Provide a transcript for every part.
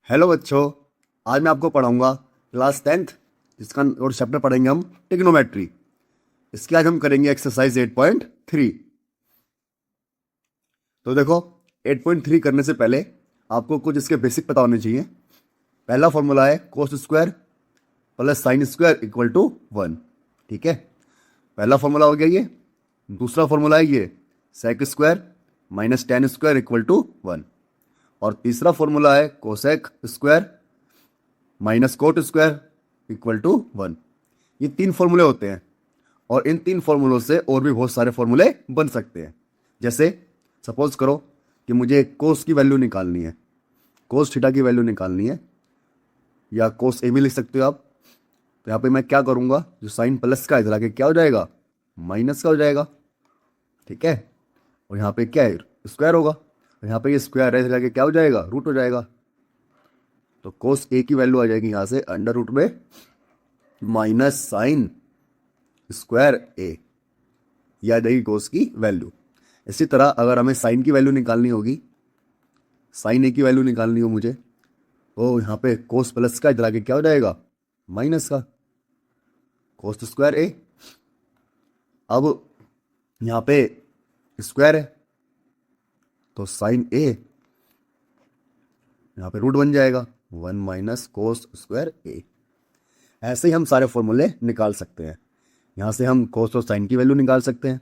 Hello बच्चों, आज मैं आपको पढ़ाऊंगा क्लास 10th जिसका और चैप्टर पढ़ेंगे हम टिग्नोमेट्री। इसके आज हम करेंगे एक्सरसाइज 8.3। तो देखो, 8.3 करने से पहले आपको कुछ इसके बेसिक पता होने चाहिए। पहला फॉर्मूला है cos square plus sine square equal to 1। ठीक है, पहला फॉर्मूला हो गया ये। दूसरा फॉर्मूला है ये sec square minus tan square equal to 1। और तीसरा फॉर्मूला है cosec square minus cot square equal to 1। ये तीन फॉर्मूले होते हैं और इन तीन फॉर्मूलों से और भी बहुत सारे फॉर्मूले बन सकते हैं। जैसे सपोज करो कि मुझे कोस की वैल्यू निकालनी है, कोस थीटा की वैल्यू निकालनी है, या कोस ए भी लिख सकते हो आप। तो यहाँ पे मैं क्या करूँगा, जो साइन प्लस का इधर आके क्या हो जाएगा, माइनस का हो जाएगा। ठीक है, और यहाँ पे क्या है, स्क्वायर होगा। और यहाँ पे ये स्क्वायर है, इधर आके क्या हो जाएगा, रूट हो जाएगा। तो कोस ए की वैल्यू आ जाएगी यहाँ से अंडर रूट में माइनस साइन स्क्वायर ए, यह आ जाएगी कोस की वैल्यू। इसी तरह अगर हमें साइन की वैल्यू निकालनी होगी, साइन ए की वैल्यू निकालनी हो मुझे, तो यहाँ पे कोस प्लस का इधर आके क्या हो जाएगा, माइनस का कोस स्क्वायर ए। अब यहाँ पे स्क्वायर है तो साइन ए यहाँ पे रूट बन जाएगा 1 माइनस कोस स्क्वायर ए। ऐसे ही हम सारे फॉर्मूले निकाल सकते हैं। यहाँ से हम कोस और साइन की वैल्यू निकाल सकते हैं,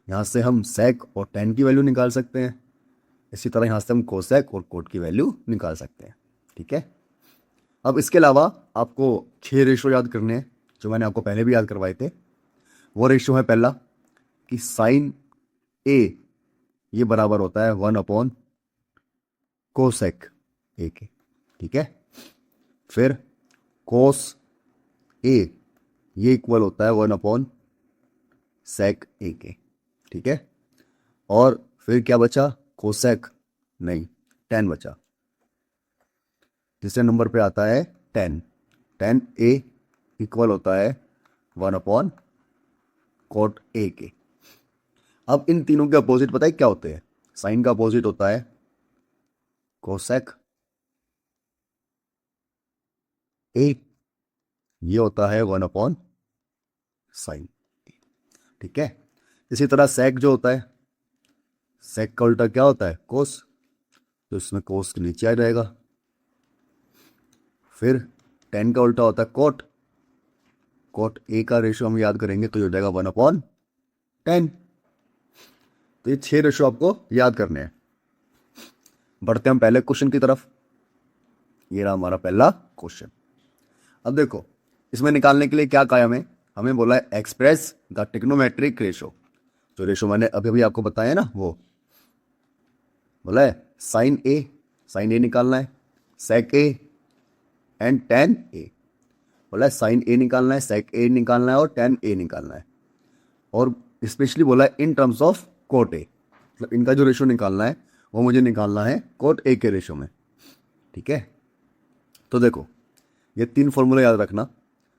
यहाँ से हम सेक और टेन की वैल्यू निकाल सकते हैं, इसी तरह यहाँ से हम कोसेक और कोट की वैल्यू निकाल सकते हैं। ठीक है, अब इसके अलावा आपको 6 रेशो याद करने हैं जो मैंने आपको पहले भी याद करवाए थे। वो रेशो है पहला कि साइन ए ये बराबर होता है 1 अपॉन कोसेक ए के। ठीक है, फिर कोस ए ये इक्वल होता है 1 अपॉन सेक ए के। ठीक है, और फिर क्या बचा, कोसेक नहीं, टेन बचा। तीसरे नंबर पे आता है टेन। टेन ए इक्वल होता है 1 अपॉन कोट ए के। अब इन तीनों के अपोजिट पता है क्या होते हैं, साइन का अपोजिट होता है कोसेक ए, ये होता है 1 अपॉन साइन। ठीक है, इसी तरह सेक जो होता है, सेक का उल्टा क्या होता है, कोस, तो इसमें कोस के नीचे आ जाएगा। फिर टेन का उल्टा होता है कोट, कोट ए का रेशो हम याद करेंगे तो ये हो जाएगा 1 अपॉन टेन। तो ये 6 रेशो आपको याद करने हैं। बढ़ते हम पहले क्वेश्चन की तरफ। ये रहा हमारा पहला क्वेश्चन। अब देखो, इसमें निकालने के लिए क्या कहा हमें, हमें बोला है एक्सप्रेस द टिग्नोमेट्रिक रेशो। जो रेशो मैंने अभी अभी आपको बताया ना, वो बोला है साइन ए निकालना है, सेक ए एंड टेन ए। बोला है साइन ए निकालना है, सेक ए निकालना है और टेन ए निकालना है। और स्पेशली बोला है इन टर्म्स ऑफ कोट ए, मतलब इनका जो रेशो निकालना है वो मुझे निकालना है कोट ए के रेशो में। ठीक है, तो देखो ये तीन फॉर्मूले याद रखना,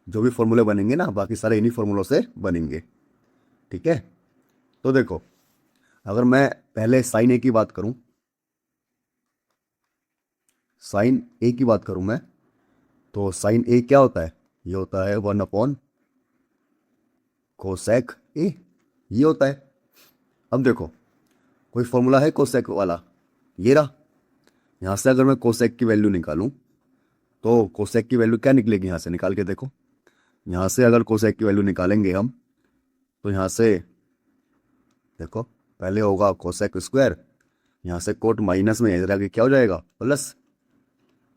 जो भी फॉर्मूले बनेंगे ना बाकी सारे इन्हीं फॉर्मूलों से बनेंगे। ठीक है, तो देखो अगर मैं पहले साइन ए की बात करूं, साइन ए की बात करूं मैं, तो साइन ए क्या होता है, ये होता है 1 अपॉन कोसेक ए, ये होता है। अब देखो कोई फॉर्मूला है कोसेक वाला, ये रहा। यहाँ से अगर मैं कोसेक की वैल्यू निकालूं तो कोसेक की वैल्यू क्या निकलेगी, यहाँ से निकाल के देखो। यहाँ से अगर कोसेक की वैल्यू निकालेंगे हम तो यहाँ से देखो पहले होगा कोसेक स्क्वायर, यहाँ से कोट माइनस में इधर आगे क्या हो जाएगा, प्लस।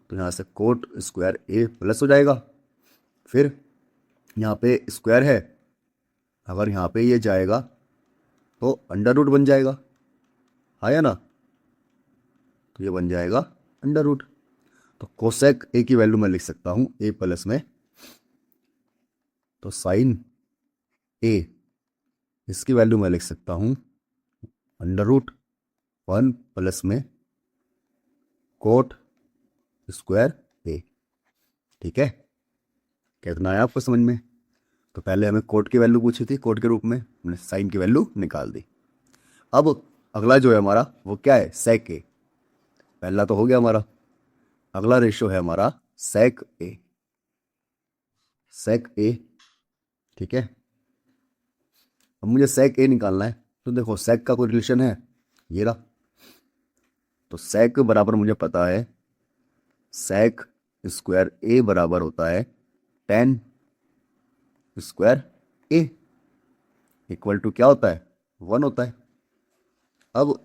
तो यहाँ से कोट स्क्वायर ए प्लस हो जाएगा। फिर यहाँ पे स्क्वायर है, अगर यहाँ पे ये जाएगा तो अंडर रूट बन जाएगा, है ना, तो ये बन जाएगा अंडर रूट। तो कोसेक ए की वैल्यू मैं लिख सकता हूँ ए प्लस में, तो साइन ए इसकी वैल्यू मैं लिख सकता हूँ अंडर रूट 1 प्लस में कोट स्क्वायर ए। ठीक है, कितना आया आपको समझ में। तो पहले हमें कोट की वैल्यू पूछी थी, कोट के रूप में हमने साइन की वैल्यू निकाल दी। अब अगला जो है हमारा वो क्या है, सेक ए। पहला तो हो गया हमारा, अगला रेशियो है हमारा सेक ए। सेक ए, ठीक है। अब मुझे सेक ए निकालना है। तो देखो सेक का कोई रिलेशन है, ये रहा। तो सेक बराबर मुझे पता है, सेक स्क्वायर ए बराबर होता है tan square A, equal to क्या होता है, 1 होता है। अब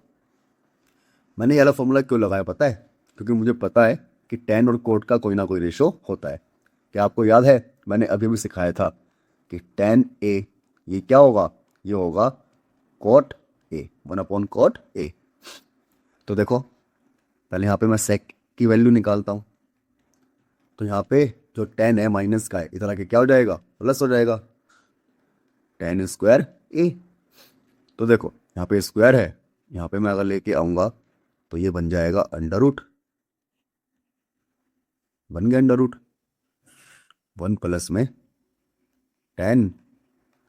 मैंने ये वाला फॉर्मूला क्यों लगाया पता है, क्योंकि मुझे पता है कि टेन और कोट का कोई ना कोई रेशो होता है। क्या आपको याद है, मैंने अभी भी सिखाया था कि टेन ए ये क्या होगा, ये होगा कोट ए, 1/कोट ए। तो देखो पहले यहाँ पे मैं सेक की वैल्यू निकालता हूँ। तो यहाँ पे जो टेन है माइनस का है, इधर आके क्या हो जाएगा, प्लस हो जाएगा, टेन स्क्वायर ए। तो देखो यहाँ पे स्क्वायर है, यहाँ पे मैं अगर लेके आऊँगा तो ये बन जाएगा अंडर रूट, बन गया अंडर रूट 1 प्लस में टेन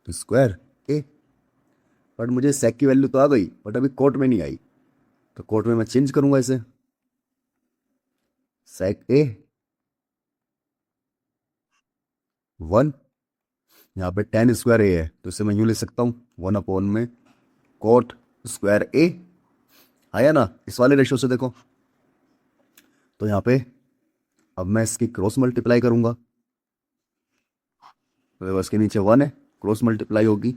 स्क्वायर ए। बट मुझे सेक की वैल्यू तो आ गई, बट अभी कोट में नहीं आई। तो कोट में मैं चेंज करूंगा इसे, सेक ए 1, यहाँ पे टेन स्क्वायर ए है तो इसे मैं यूँ लिख सकता हूँ 1 में कोट स्क्वायर ए। आया ना इस वाले रेशो से देखो। तो यहाँ पे अब मैं इसकी क्रॉस मल्टीप्लाई करूंगा। तो देखो इसके नीचे 1 है, क्रॉस मल्टीप्लाई होगी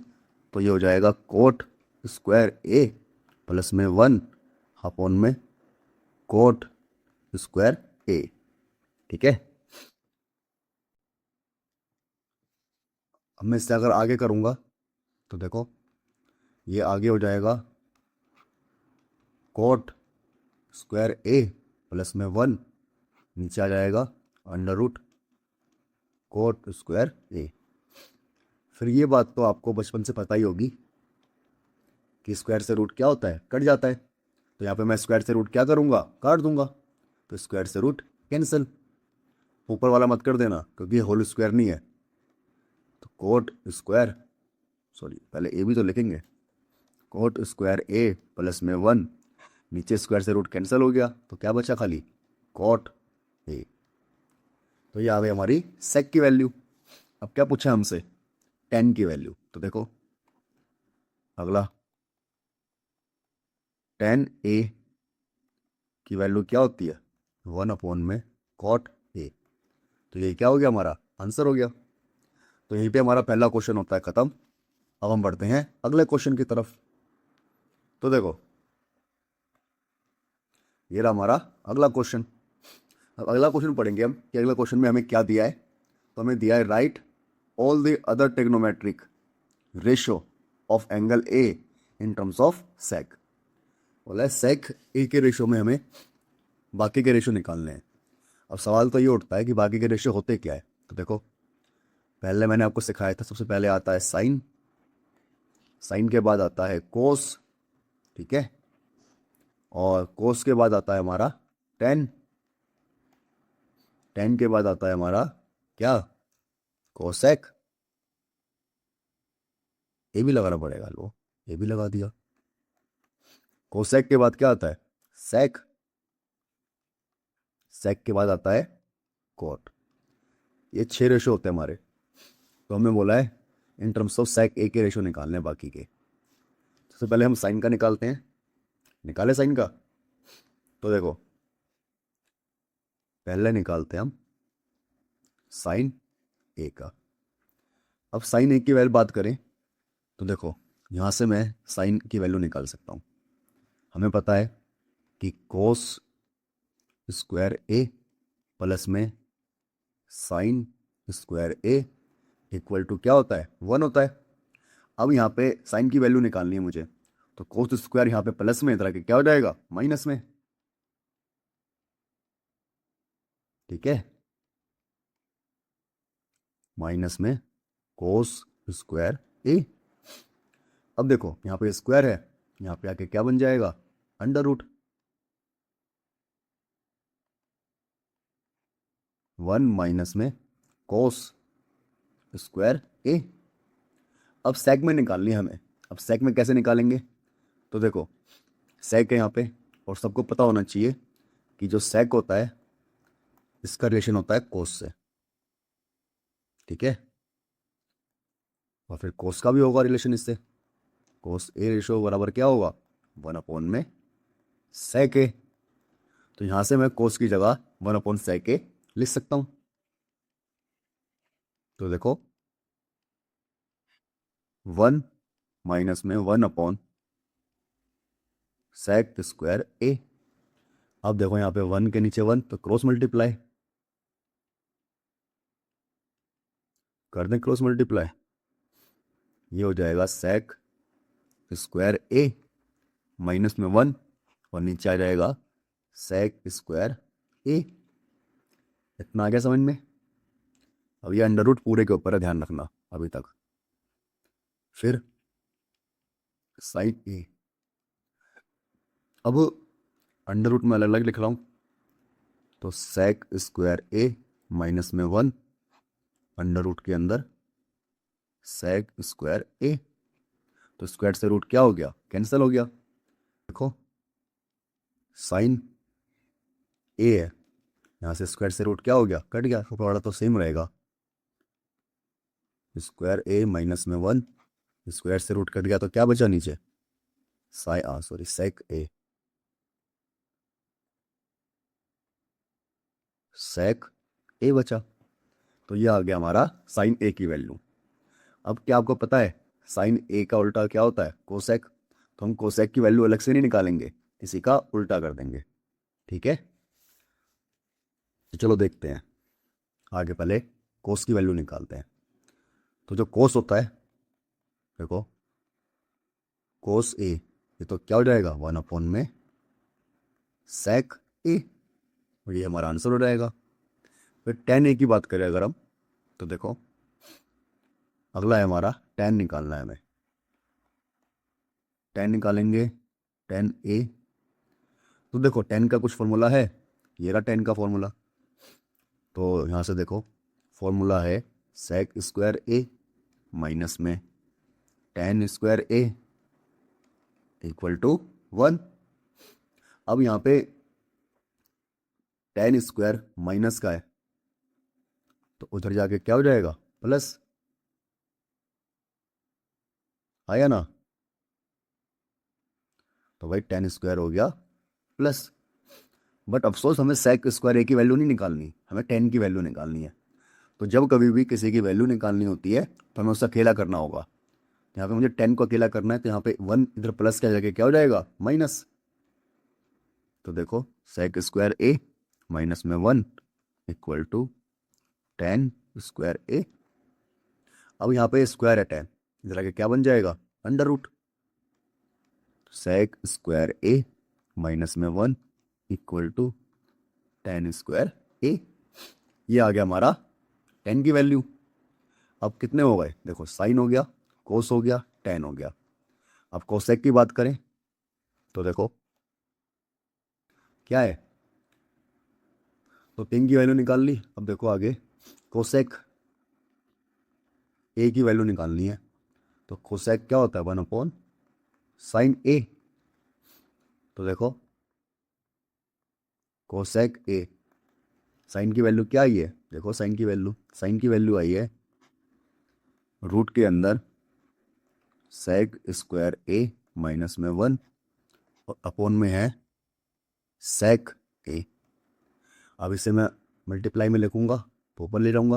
तो ये हो जाएगा कोट स्क्वायर ए प्लस में 1 अपॉन में कोट स्क्वायर ए, ठीक है। अब मैं इससे अगर आगे करूंगा तो देखो ये आगे हो जाएगा कोट स्क्वायर ए प्लस में 1, नीचे आ जाएगा अंडर रूट कोट स्क्वायर ए। फिर ये बात तो आपको बचपन से पता ही होगी कि स्क्वायर से रूट क्या होता है, कट जाता है। तो यहाँ पे मैं स्क्वायर से रूट क्या करूँगा, काट दूंगा। तो स्क्वायर से रूट कैंसिल, ऊपर वाला मत कर देना क्योंकि होल स्क्वायर नहीं है। तो कोट स्क्वायर, सॉरी पहले ए भी तो लिखेंगे, कोट स्क्वायर ए प्लस में 1, नीचे स्क्वायर से रूट कैंसिल हो गया तो क्या बचा खाली कोट ए। तो ये आ गई हमारी सेक की वैल्यू। अब क्या पूछा हमसे, टेन की वैल्यू। तो देखो अगला टेन ए की वैल्यू क्या होती है, 1 में कॉट ए। तो ये क्या हो गया, हमारा आंसर हो गया। तो यहीं पे हमारा पहला क्वेश्चन होता है खत्म। अब हम बढ़ते हैं अगले क्वेश्चन की तरफ। तो देखो ये रहा हमारा अगला क्वेश्चन। अब अगला क्वेश्चन पढ़ेंगे हम कि अगला क्वेश्चन में हमें क्या दिया है। तो हमें दिया है write all the other trigonometric ratio of angle A in terms of sec. बोला है सेक ए के रेशियो में हमें बाकी के रेशियो निकालने हैं। अब सवाल तो ये उठता है कि बाकी के रेशियो होते क्या है। तो देखो पहले मैंने आपको सिखाया था, सबसे पहले आता है साइन, साइन के बाद आता है कोस, ठीक है, और कोस के बाद आता है हमारा टेन, टेन के बाद आता है हमारा क्या, कोसेक। ये भी लगाना पड़ेगा, लो ये भी लगा दिया। कोसेक के बाद क्या आता है, सेक, सेक के बाद आता है कोट। ये 6 रेशो होते हैं हमारे। तो हमें बोला है इन टर्म्स ऑफ सेक ए के रेशो निकालने हैं बाकी के। सबसे पहले हम साइन का निकालते हैं, निकाले साइन का। तो देखो पहले निकालते हैं हम साइन ए का। अब साइन ए की वैल्यू बात करें तो देखो यहाँ से मैं साइन की वैल्यू निकाल सकता हूँ। हमें पता है कि कोस स्क्वायर ए प्लस में sine square A equal to क्या होता है, 1 होता है। अब यहाँ पे साइन की वैल्यू निकालनी है मुझे। तो कोस स्क्वायर यहाँ पे प्लस में, इधर के क्या हो जाएगा, माइनस में, ठीक है, माइनस में कोस स्क्वायर ए। अब देखो यहाँ पे स्क्वायर है, यहाँ पे आके क्या बन जाएगा, अंडर रूट 1 माइनस में कोस स्क्वायर ए। अब सेक में निकालनी है हमें। अब सेक में कैसे निकालेंगे, तो देखो सेक है यहाँ पे, और सबको पता होना चाहिए कि जो सेक होता है इसका रिलेशन होता है कोस से, ठीक है। और फिर कोस का भी होगा रिलेशन इससे, कोस ए रेशो बराबर क्या होगा, 1/में सेक ए। तो यहां से मैं कोस की जगह 1/सेक ए लिख सकता हूं। तो देखो 1 माइनस में 1/सेक² ए। अब देखो यहाँ पे 1 के नीचे 1 तो क्रॉस मल्टीप्लाई कर दें, क्रॉस मल्टीप्लाई, ये हो जाएगा सेक² ए माइनस में 1 और नीचे आ जाएगा सेक² ए। इतना आ गया समझ में। अब ये अंडर रूट पूरे के ऊपर है, ध्यान रखना अभी तक। फिर साइन ए, अब अंडर रूट में अलग अलग लिख रहा हूं, तो सेक² ए माइनस में 1 अंडर रूट के अंदर सेक² ए। तो स्क्वायर से रूट क्या हो गया, कैंसिल हो गया। देखो साइन ए है, यहां से स्क्वायर से रूट क्या हो गया, कट गया, ऊपर तो सेम रहेगा। स्क्वायर ए माइनस में 1, स्क्वायर से रूट कट गया तो क्या बचा नीचे, सेक ए, सेक ए बचा। तो ये आ गया हमारा साइन ए की वैल्यू। अब क्या आपको पता है साइन ए का उल्टा क्या होता है, कोसेक। तो हम कोसेक की वैल्यू अलग से नहीं निकालेंगे, इसी का उल्टा कर देंगे, ठीक है। तो चलो देखते हैं आगे, पहले कोस की वैल्यू निकालते हैं। तो जो कोस होता है, देखो कोस ए, ये तो क्या हो जाएगा 1/में सेक ए, और ये हमारा आंसर हो जाएगा। फिर tan ए की बात करें अगर हम, तो देखो अगला है हमारा tan निकालना है हमें। tan निकालेंगे, tan ए, तो देखो tan का कुछ फॉर्मूला है, ये रहा tan का फॉर्मूला। तो यहाँ से देखो फॉर्मूला है सेक² ए माइनस में tan² ए इक्वल टू 1। अब यहाँ पे tan² माइनस का है, तो उधर जाके क्या हो जाएगा, प्लस, आया ना। तो भाई tan² हो गया प्लस। बट अफसोस हमें सेक² ए की वैल्यू नहीं निकालनी, हमें tan की वैल्यू निकालनी है। तो जब कभी भी किसी की वैल्यू निकालनी होती है तो हमें उससे अकेला करना होगा। यहाँ पे मुझे 10 को अकेला करना है, तो यहाँ पे 1 इधर प्लस क्या जाके क्या हो जाएगा, माइनस। तो देखो सेक² ए माइनस में 1 इक्वल टू tan² ए। अब यहाँ पे स्क्वायर है 10, इधर आके क्या बन जाएगा, अंडर रूट। सेक² ए माइनस में 1 इक्वल टू tan² ए। ये आ गया हमारा 10 की वैल्यू। अब कितने हो गए, देखो साइन हो गया, कोस हो गया, tan हो गया। अब कोसेक की बात करें तो देखो क्या है, तो tan की वैल्यू निकाल ली। अब देखो आगे कोसेक ए की वैल्यू निकालनी है, तो कोसेक क्या होता है, 1/साइन ए। तो देखो कोसेक ए, साइन की वैल्यू क्या आई है, देखो साइन की वैल्यू आई है रूट के अंदर सेक² ए माइनस में 1 और अपोन में है सेक ए। अब इसे मैं मल्टीप्लाई में लिखूंगा तो ऊपर ले जाऊंगा,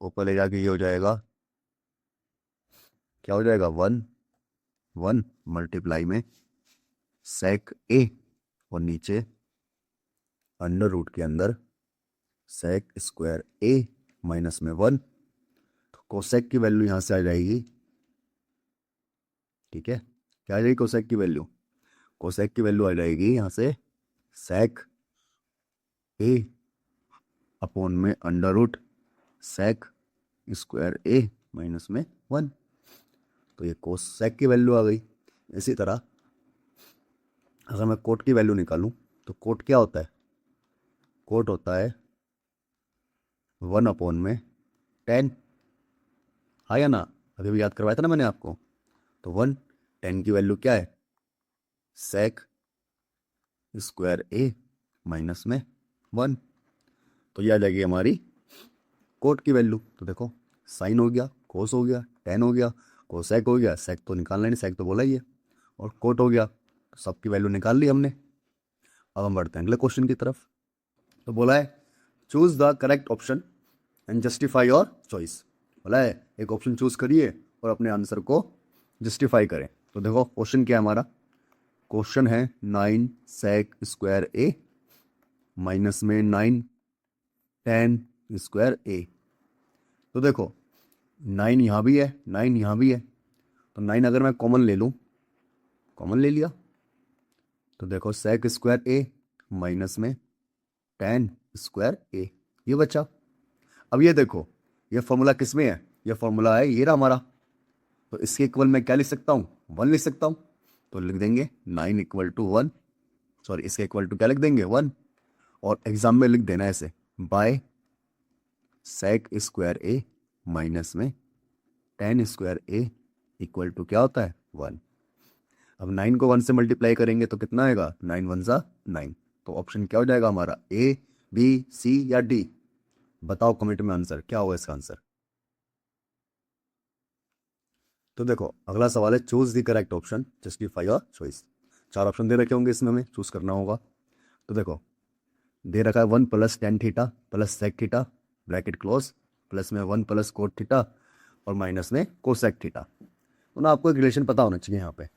ऊपर ले जाके ये हो जाएगा, क्या हो जाएगा, 1 मल्टीप्लाई में सेक ए और नीचे अंडर रूट के अंदर सेक² ए माइनस में 1। तो कोसेक की वैल्यू यहां से आ जाएगी, ठीक है। क्या आ जाएगी कोसेक की वैल्यू, कोसेक की वैल्यू आ जाएगी यहां से सेक ए अपोन में अंडर रूट सेक² ए माइनस में 1। तो ये कोसेक की वैल्यू आ गई। इसी तरह अगर मैं कोट की वैल्यू निकालूं तो कोट क्या होता है, कोट होता है 1/10, आया ना, अभी भी याद करवाया था ना मैंने आपको। तो 1 10 की वैल्यू क्या है, सेक² ए माइनस में 1। तो ये आ जाएगी हमारी कोट की वैल्यू। तो देखो साइन हो गया, कोस हो गया, टेन हो गया, कोसेक हो गया, सेक तो निकालना नहीं, सेक तो बोला ही है, और कोट हो गया। तो सबकी वैल्यू निकाल ली हमने। अब हम बढ़ते हैं अगले क्वेश्चन की तरफ। तो बोला है choose the correct option and justify your choice. बोला है एक ऑप्शन चूज करिए और अपने आंसर को जस्टिफाई करें। तो देखो क्वेश्चन क्या है हमारा, क्वेश्चन है 9 सेक स्क्वायर ए माइनस में 9 टेन स्क्वायर ए। तो देखो 9 यहाँ भी है, 9 यहाँ भी है, तो 9 अगर मैं कॉमन ले लूँ, कॉमन ले लिया, तो देखो सेक स्क्वायर ए माइनस में टेन स्क्वायर ए, ये बचा। अब ये देखो ये फॉर्मूला किस में है, ये फॉर्मूला है ये रहा हमारा। तो इसके इक्वल मैं क्या लिख सकता हूँ, 1 लिख सकता हूँ। तो लिख देंगे 9 इक्वल टू 1, सॉरी इसके इक्वल टू क्या लिख देंगे 1, और एग्जाम में लिख देना ऐसे बाय सेक स्क्वायर ए माइनस में tan square A equal to क्या होता है 1। अब 9 को 1 से मल्टीप्लाई करेंगे तो कितना आएगा, 9 1 सा 9। तो ऑप्शन क्या हो जाएगा हमारा, ए बी सी या डी? बताओ कमेंट में आंसर क्या होगा इसका आंसर। तो देखो अगला सवाल है choose the correct option justify your choice. 4 option दे रखे होंगे, इसमें हमें चूज करना होगा। तो देखो दे रखा है 1 plus tan theta plus sec theta bracket close plus में 1 प्लस कोट थीटा और माइनस में कोसेक थीटा। तो ना आपको एक रिलेशन पता होना चाहिए यहाँ पे।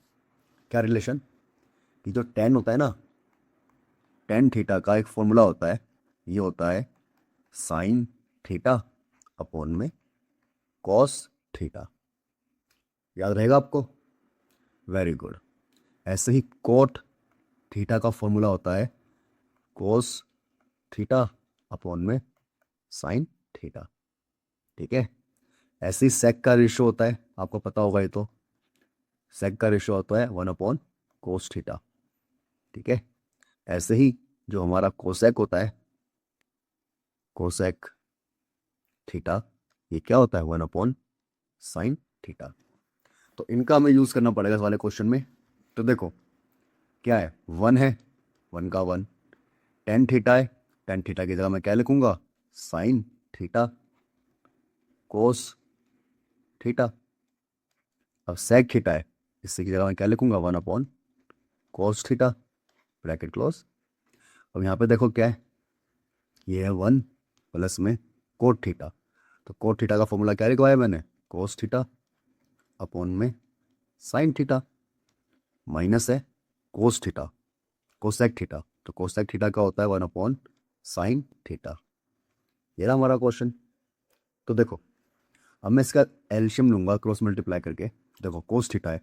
क्या रिलेशन, कि जो टेन होता है ना, टेन थीटा का एक फॉर्मूला होता है, ये होता है साइन थीटा अपॉन में कॉस थीटा। याद रहेगा आपको, वेरी गुड। ऐसे ही कोट थीटा का फॉर्मूला होता है कोस थीटा अपॉन में साइन थीटा, ठीक है। ऐसे ही सेक का रेशियो होता है, आपको पता होगा ये तो, सेक का रेशियो होता है 1 अपॉन कोस थीटा, ठीक है। ऐसे ही जो हमारा कोसेक होता है, कोसेक थीटा, ये क्या होता है 1 अपॉन साइन थीटा। तो इनका हमें यूज करना पड़ेगा इस वाले क्वेश्चन में। तो देखो क्या है, 1 है, 1 का 1, टेन थीटा है, टेन थीटा की जगह मैं क्या लिखूंगा, साइन थीटा कोस थीटा। अब सेक थीटा है, इससे की जगह मैं क्या लिखूंगा, 1 upon cos theta bracket close. अब यहाँ पे देखो क्या है, ये है 1 प्लस में कोट थीटा। तो कोट थीटा का फॉर्मूला क्या लिखवाया मैंने, कोस थीटा अपॉन में साइन थीटा, माइनस है कोस थीटा कोसेक थीटा। तो कोसेक थीटा का होता है 1 अपॉन साइन थीटा। ये रहा हमारा क्वेश्चन। तो देखो अब मैं इसका एलशियम लूंगा क्रॉस मल्टीप्लाई करके। देखो कोस थीटा है,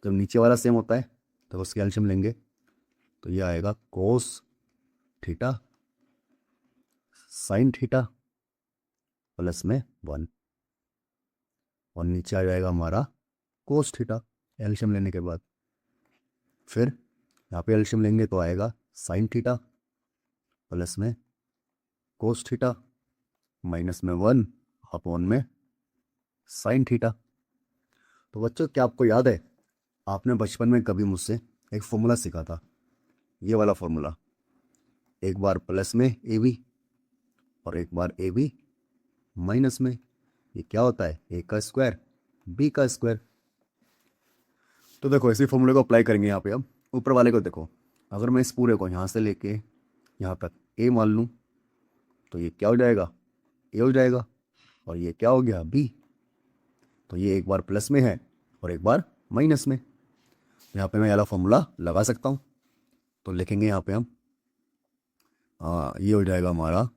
जब नीचे वाला सेम होता है तो उसके एलशियम लेंगे, तो ये आएगा cos theta sine theta plus में 1, और नीचे आ जाएगा हमारा कोस थीटा एलशियम लेने के बाद। फिर यहाँ पे एलशियम लेंगे तो आएगा साइन थीटा प्लस में कोस थीटा माइनस में 1 अपॉन में साइन थीटा। तो बच्चों क्या आपको याद है, आपने बचपन में कभी मुझसे एक फॉर्मूला सीखा था, ये वाला फॉर्मूला, एक बार प्लस में ए बी और एक बार ए बी माइनस में, ये क्या होता है, ए का स्क्वायर बी का स्क्वायर। तो देखो इसी फॉर्मूले को अप्लाई करेंगे यहाँ पे। अब ऊपर वाले को देखो, अगर मैं इस पूरे को यहाँ से लेके यहाँ तक ए मान लूँ तो ये क्या हो जाएगा, ए हो जाएगा, और ये क्या हो गया बी। तो ये एक बार प्लस में है और एक बार माइनस में, यहाँ पे मैं वाला फॉर्मूला लगा सकता हूँ। तो लिखेंगे यहाँ पे हम, ये हो जाएगा हमारा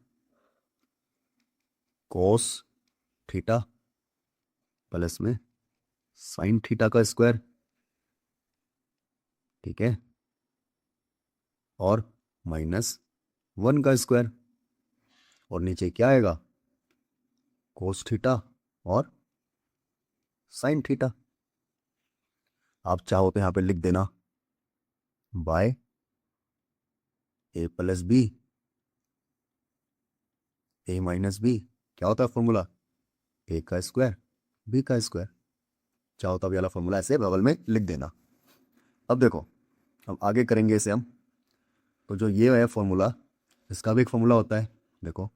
कोस थीटा प्लस में साइन थीटा का स्क्वायर, ठीक है, और माइनस 1 का स्क्वायर, और नीचे क्या आएगा, कोस थीटा और साइन थीटा। आप चाहो तो यहाँ पे लिख देना बाय ए प्लस बी ए माइनस बी, क्या होता है फॉर्मूला, ए का स्क्वायर बी का स्क्वायर। चाहो तो अब वाला फॉर्मूला ऐसे बगल में लिख देना। अब देखो अब आगे करेंगे इसे हम। तो जो ये है फॉर्मूला, इसका भी एक फॉर्मूला होता है। देखो,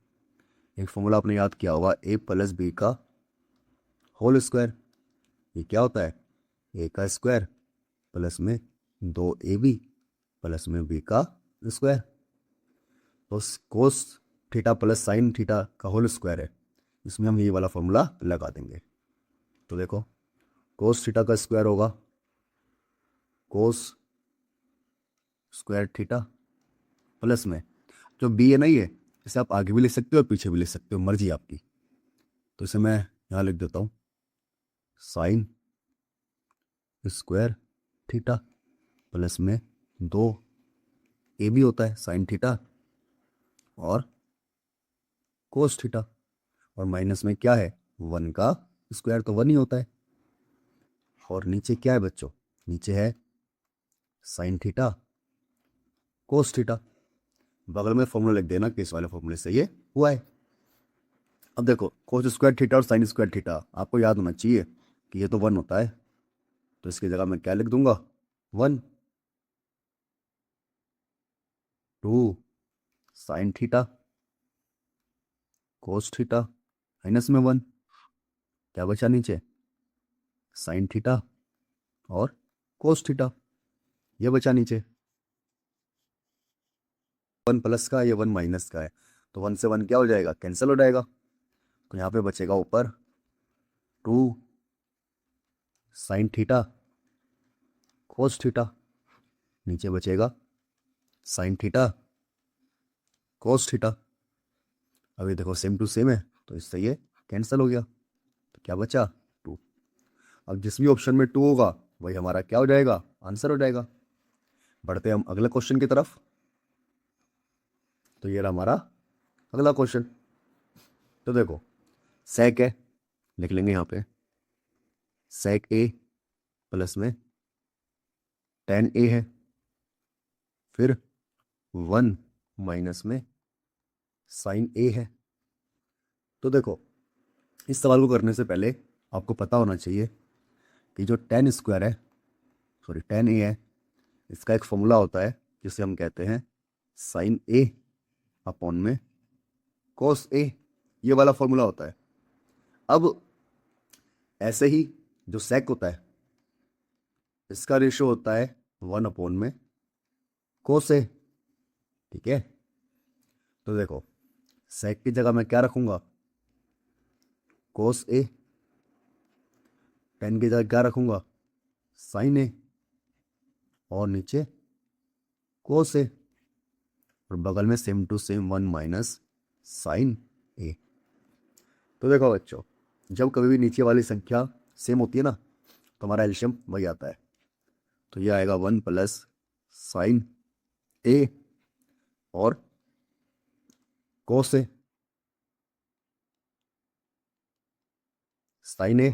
एक फॉर्मूला आपने याद किया होगा, ए प्लस बी का होल स्क्वायर। ये क्या होता है? ए का स्क्वायर प्लस में 2ab प्लस में बी का स्क्वायर। तो cos theta plus sine theta का होल स्क्वायर है, इसमें हम ये वाला फॉर्मूला लगा देंगे। तो देखो, कोस थीटा का स्क्वायर होगा कोस स्क्वायर थीटा प्लस में जो बी है ना, ये इसे आप आगे भी लिख सकते हो और पीछे भी लिख सकते हो, मर्जी आपकी। तो इसे मैं यहाँ लिख देता हूँ, साइन स्क्वायर थीटा प्लस में 2ab होता है साइन थीटा और कोस थीटा, और माइनस में क्या है, 1 का स्क्वायर तो 1 ही होता है। और नीचे क्या है बच्चों? नीचे है साइन थीटा कोस थीटा। बगल में फॉर्मूला लिख देना कि इस वाले फॉर्मूले से ये हुआ है। अब देखो, कोस स्क्वायर थीटा और साइन स्क्वायर थीटा आपको याद होना चाहिए कि ये तो 1 होता है, तो इसकी जगह मैं क्या लिख दूंगा, 1। 2 sine theta cos theta minus में 1, क्या बचा नीचे, साइन थीटा और कोस थीटा, ये बचा नीचे। 1 प्लस का, ये 1 माइनस का है, तो 1 से 1 क्या हो जाएगा, कैंसिल हो जाएगा। तो यहाँ पे बचेगा ऊपर 2 साइन थीटा कोस थीटा, नीचे बचेगा साइन थीटा कोस थीटा। अभी देखो सेम टू सेम है, तो इससे ये कैंसिल हो गया, तो क्या बचा, 2। अब जिस भी ऑप्शन में 2 होगा वही हमारा क्या हो जाएगा, आंसर हो जाएगा। बढ़ते हम अगले क्वेश्चन की तरफ। तो ये रहा हमारा अगला क्वेश्चन। तो देखो, सेक है, लिख लेंगे यहाँ पे सेक ए प्लस में tan ए है, फिर 1 माइनस में साइन ए है। तो देखो, इस सवाल को करने से पहले आपको पता होना चाहिए कि जो tan स्क्वायर है, सॉरी tan ए है, इसका एक फॉर्मूला होता है जिसे हम कहते हैं साइन ए अपॉन में कोस ए, ये वाला फॉर्मूला होता है। अब ऐसे ही जो सेक होता है, इसका रेशियो होता है 1 अपॉन में कोस ए, ठीक है। तो देखो, सेक की जगह मैं क्या रखूंगा, कोस ए, tan की जगह क्या रखूंगा, साइन ए, और नीचे कोस ए, और बगल में same to same 1 minus sine A. तो देखो बच्चों, जब कभी भी नीचे वाली संख्या सेम होती है ना, तो हमारा एलशियम वही आता है। तो ये आएगा 1 प्लस साइन ए और कोस ए, साइन ए।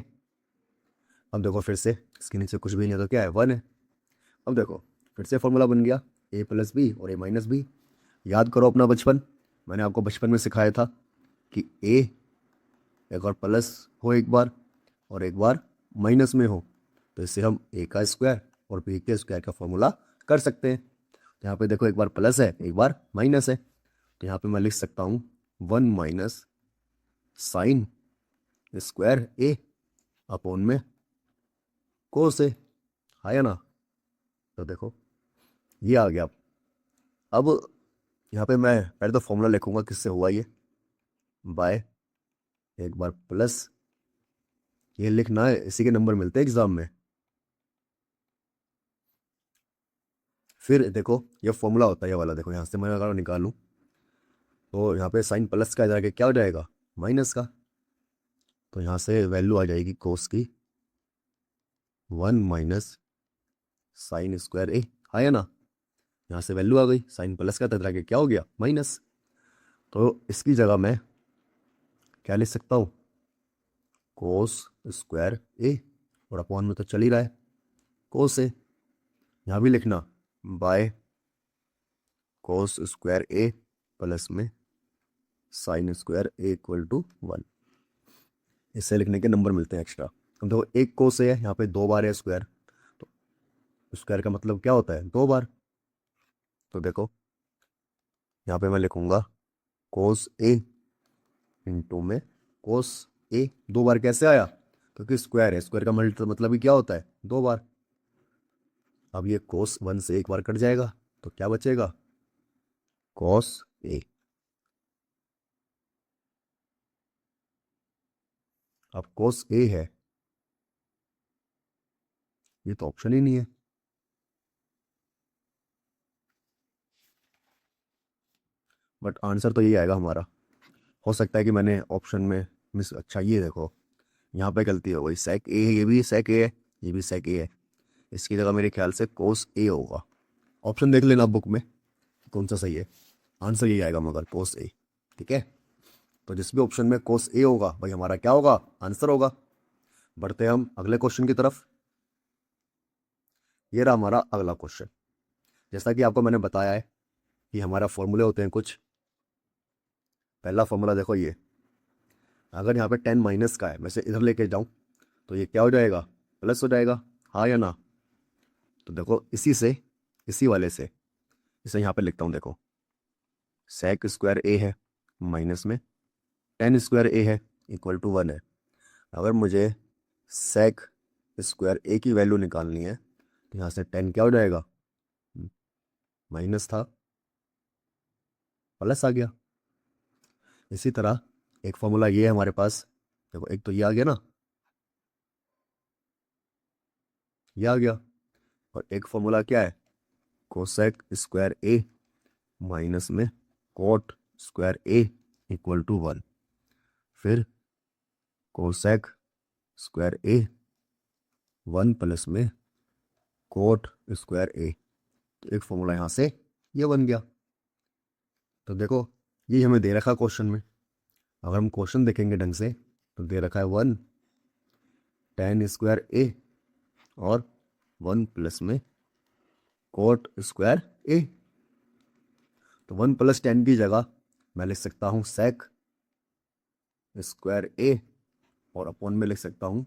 अब देखो फिर से, इसके नीचे कुछ भी नहीं है तो क्या है, 1 है। अब देखो फिर से फॉर्मूला बन गया ए प्लस बी और ए माइनस बी। याद करो अपना बचपन, मैंने आपको बचपन में सिखाया था कि ए एक बार प्लस हो एक बार और एक बार माइनस में हो, तो इससे हम ए का स्क्वायर और बी के स्क्वायर का फॉर्मूला कर सकते हैं। तो यहाँ पे देखो, एक बार प्लस है एक बार माइनस है, तो यहाँ पे मैं लिख सकता हूँ 1 माइनस साइन स्क्वायर ए अपॉन में कोस ए, है ना। तो देखो ये आ गया। अब यहाँ पे मैं पहले तो फॉर्मूला लिखूंगा किससे हुआ ये, बाय एक बार प्लस, ये लिखना है, इसी के नंबर मिलते हैं एग्जाम में। फिर देखो ये फॉर्मूला होता है ये वाला, देखो यहाँ से मैं अगर निकालूं तो यहाँ पे साइन प्लस का जाके क्या हो जाएगा, माइनस का। तो यहाँ से वैल्यू आ जाएगी कोस की 1 माइनस साइन स्क्वायर ए, है ना। यहाँ से वैल्यू आ गई, साइन प्लस का जाके क्या हो गया, माइनस। तो इसकी जगह मैं क्या लिख सकता हूँ, कोस स्क्वायर ए, और अपॉन में तो चल ही रहा है कोस ए। यहाँ भी लिखना बाय कोस स्क्वायर ए प्लस में sine square A equal to 1। इससे लिखने के नंबर मिलते हैं एक्स्ट्रा। अब देखो, एक कोस है, यहाँ पे 2 बार है स्क्वायर, तो स्क्वायर का मतलब क्या होता है, 2 बार। तो देखो यहाँ पे मैं लिखूंगा कोस ए इंटू में कोस ए। 2 बार कैसे आया? क्योंकि स्क्वायर है, स्क्वायर का मतलब ही क्या होता है? 2 बार। अब ये कोस 1 से 1 बार कट जाएगा तो क्या बचेगा? Cos A. अब कॉस ए है, ये तो ऑप्शन ही नहीं है। बट आंसर तो यही आएगा हमारा। हो सकता है कि मैंने ऑप्शन में मिस, अच्छा ये देखो यहाँ पे गलती हो गई। सेक ए है, ये भी सेक ए है, ये भी सेक ए है। इसकी जगह मेरे ख्याल से कोस ए होगा। ऑप्शन देख लेना बुक में कौन सा सही है। आंसर यही आएगा मगर कोस ए। ठीक है, तो जिस भी ऑप्शन में कोस ए होगा भाई हमारा क्या होगा? आंसर होगा। बढ़ते हैं हम अगले क्वेश्चन की तरफ। ये रहा हमारा अगला क्वेश्चन। जैसा कि आपको मैंने बताया है कि हमारा फॉर्मूले होते हैं कुछ। पहला फॉर्मूला देखो, ये अगर यहाँ पे 10 माइनस का है, मैं से इधर लेके जाऊँ तो ये क्या हो जाएगा? प्लस हो जाएगा, हाँ या ना? तो देखो इसी वाले से इसे यहाँ पे लिखता हूँ। देखो सेक स्क्वायर ए है माइनस में 10 स्क्वायर ए है इक्वल टू 1 है। अगर मुझे सेक स्क्वायर ए की वैल्यू निकालनी है तो यहाँ से 10 क्या हो जाएगा? माइनस था, प्लस आ गया। इसी तरह एक फॉर्मूला ये है हमारे पास। देखो एक तो ये आ गया ना, ये आ गया। और एक फॉर्मूला क्या है? कोसेक स्क्वायर ए माइनस में cot square A equal to 1। फिर कोसेक स्क्वायर ए 1 प्लस में कोट स्क्वायर ए। तो एक फॉर्मूला यहाँ से ये बन गया। तो देखो ये हमें दे रखा क्वेश्चन में। अगर हम क्वेश्चन देखेंगे ढंग से तो दे रखा है 1 10 स्क्वायर ए और 1 प्लस में कोट स्क्वायर ए। तो 1 प्लस 10 की जगह मैं लिख सकता हूँ सेक स्क्वायर ए और अपॉन में लिख सकता हूँ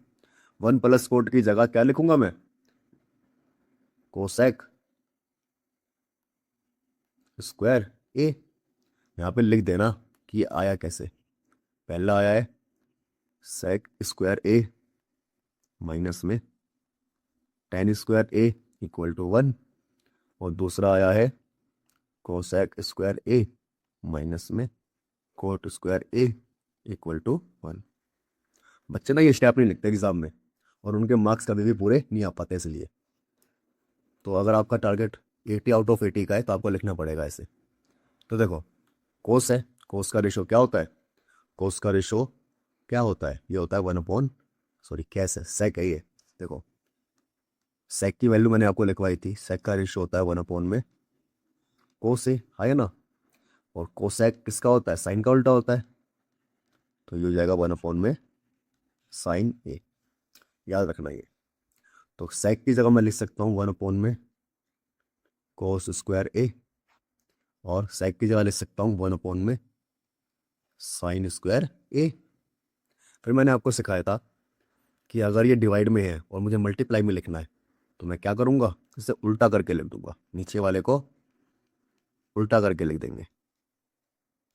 1 प्लस कोट की जगह क्या लिखूंगा मैं? कोसेक स्क्वायर ए। यहाँ पे लिख देना कि ये आया कैसे। पहला आया है सेक स्क्वायर ए माइनस में 10 स्क्वायर ए इक्वल टू 1 और दूसरा आया है कोसेक स्क्वायर ए माइनस में cot square A equal to 1। बच्चे ना ये स्टेप नहीं लिखते एग्जाम में और उनके मार्क्स कभी भी पूरे नहीं आ पाते इसलिए। तो अगर आपका टारगेट 80 आउट ऑफ 80 का है तो आपको लिखना पड़ेगा ऐसे। तो देखो कोस है, कोस का रेशो क्या होता है? कोस का रेशो क्या होता है? ये होता है 1 अपॉन, सॉरी कैसे सेक है ये। देखो सेक की वैल्यू मैंने आपको लिखवाई थी। सेक का रेशो होता है 1 अपॉन में कोस ए, है ना? और कोसेक किसका होता है? साइन का उल्टा होता है। तो ये हो जाएगा 1 अपॉन में साइन ए। याद रखना ये। तो सेक की जगह मैं लिख सकता हूँ 1 अपॉन में कोस स्क्वायर ए और सेक की जगह लिख सकता हूँ 1 अपॉन में साइन स्क्वायर ए। फिर मैंने आपको सिखाया था कि अगर ये डिवाइड में है और मुझे मल्टीप्लाई में लिखना है तो मैं क्या करूँगा? इसे उल्टा करके लिख दूंगा, नीचे वाले को उल्टा करके लिख देंगे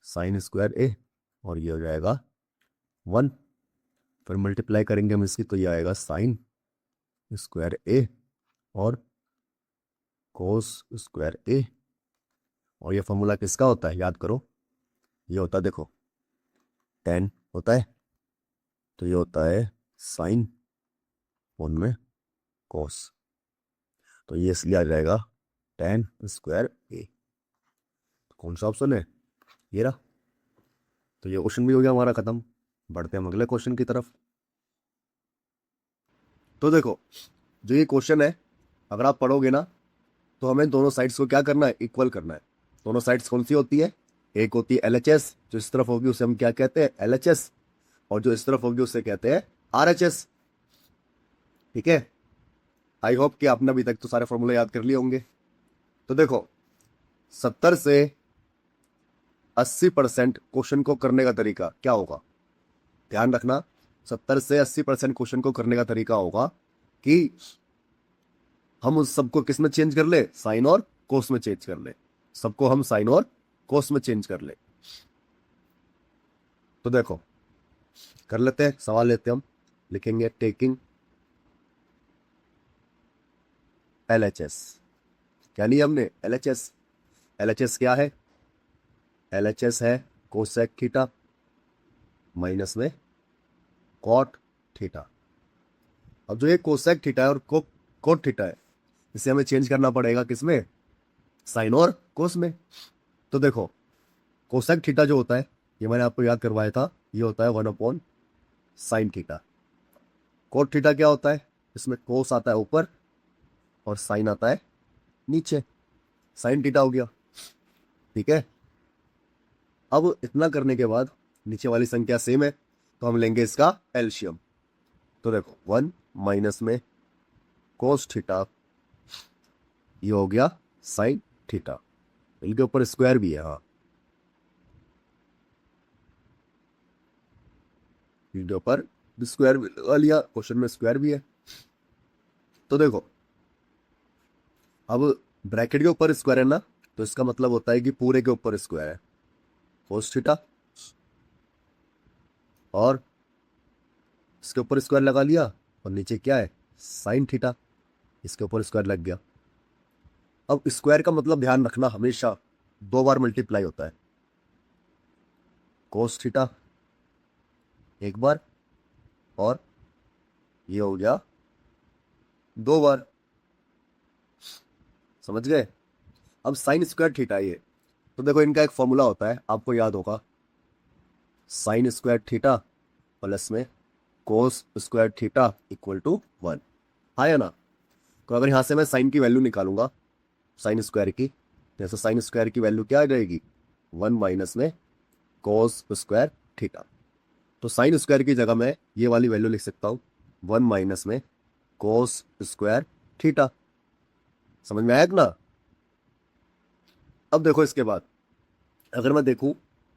साइन स्क्वायर ए और ये हो जाएगा 1। फिर मल्टीप्लाई करेंगे हम इसकी तो ये आएगा साइन स्क्वायर ए और कोस स्क्वायर ए। और ये फॉर्मूला किसका होता है? याद करो, ये होता है देखो 10 होता है तो ये होता है साइन वन में कोस। तो ये इसलिए आ जाएगा 10 स्क्वायर ए। कौन सा ऑप्शन है? ये रहा। तो ये क्वेश्चन भी हो गया हमारा खत्म। बढ़ते हैं हम अगले क्वेश्चन की तरफ। तो देखो जो ये क्वेश्चन है अगर आप पढ़ोगे ना तो हमें दोनों साइड्स को क्या करना है? इक्वल करना है। दोनों साइड्स कौन सी होती है? एक होती है LHS, जो इस तरफ होगी उसे हम क्या कहते हैं? LHS। और जो इस तरफ होगी उसे कहते हैं RHS। ठीक है, आई होप कि आपने अभी तक तो सारे फॉर्मूले याद कर लिए होंगे। तो देखो 70 से 80% क्वेश्चन को करने का तरीका क्या होगा? ध्यान रखना, 70 से 80% क्वेश्चन को करने का तरीका होगा कि हम उस सबको किस में चेंज कर ले? साइन और कोस में चेंज कर ले। सबको हम साइन और कोस में चेंज कर ले। तो देखो कर लेते हैं, सवाल लेते हैं हम। लिखेंगे टेकिंग LHS। क्या लिया हमने? LHS। LHS क्या है? LHS है कोसेक थीटा माइनस में कॉट थीटा। अब जो ये कोसेक थीटा है और कोट थीटा है, इसे हमें चेंज करना पड़ेगा किसमें? साइन और कोस में। तो देखो कोसेक थीटा जो होता है, ये मैंने आपको याद करवाया था, ये होता है 1 upon sine theta. Cot theta क्या होता है? इसमें कोस आता है ऊपर और साइन आता है नीचे, साइन थीटा हो गया। ठीक है, अब इतना करने के बाद नीचे वाली संख्या सेम है, तो हम लेंगे इसका एलसीएम। तो देखो 1 माइनस में कोस थीटा, ये हो गया साइन थीटा। इनके ऊपर स्क्वायर भी है, हाँ इनके ऊपर स्क्वायर भी लगा लिया, क्वेश्चन में स्क्वायर भी है। तो देखो अब ब्रैकेट के ऊपर स्क्वायर है ना, तो इसका मतलब होता है कि पूरे के ऊपर स्क्वायर है कोस थीटा, और इसके ऊपर स्क्वायर लगा लिया, और नीचे क्या है? साइन थीटा, इसके ऊपर स्क्वायर लग गया। अब स्क्वायर का मतलब ध्यान रखना, हमेशा 2 बार मल्टीप्लाई होता है। कोस थीटा एक बार, और ये हो गया 2 बार। समझ गए? अब साइन स्क्वायर थीटा ये, तो देखो इनका एक फॉर्मूला होता है, आपको याद होगा, साइन स्क्वायर थीटा प्लस में cos square theta equal to 1। आया ना? तो अगर यहाँ से मैं साइन की वैल्यू निकालूंगा, साइन स्क्वायर की, जैसे साइन स्क्वायर की वैल्यू क्या आ जाएगी? 1 माइनस में कोस स्क्वायर थीटा। तो साइन स्क्वायर की जगह मैं ये वाली वैल्यू लिख सकता हूँ, 1 माइनस में कोस स्क्वायर थीटा। समझ में आया कि ना? अब देखो इसके बाद अगर मैं देखूं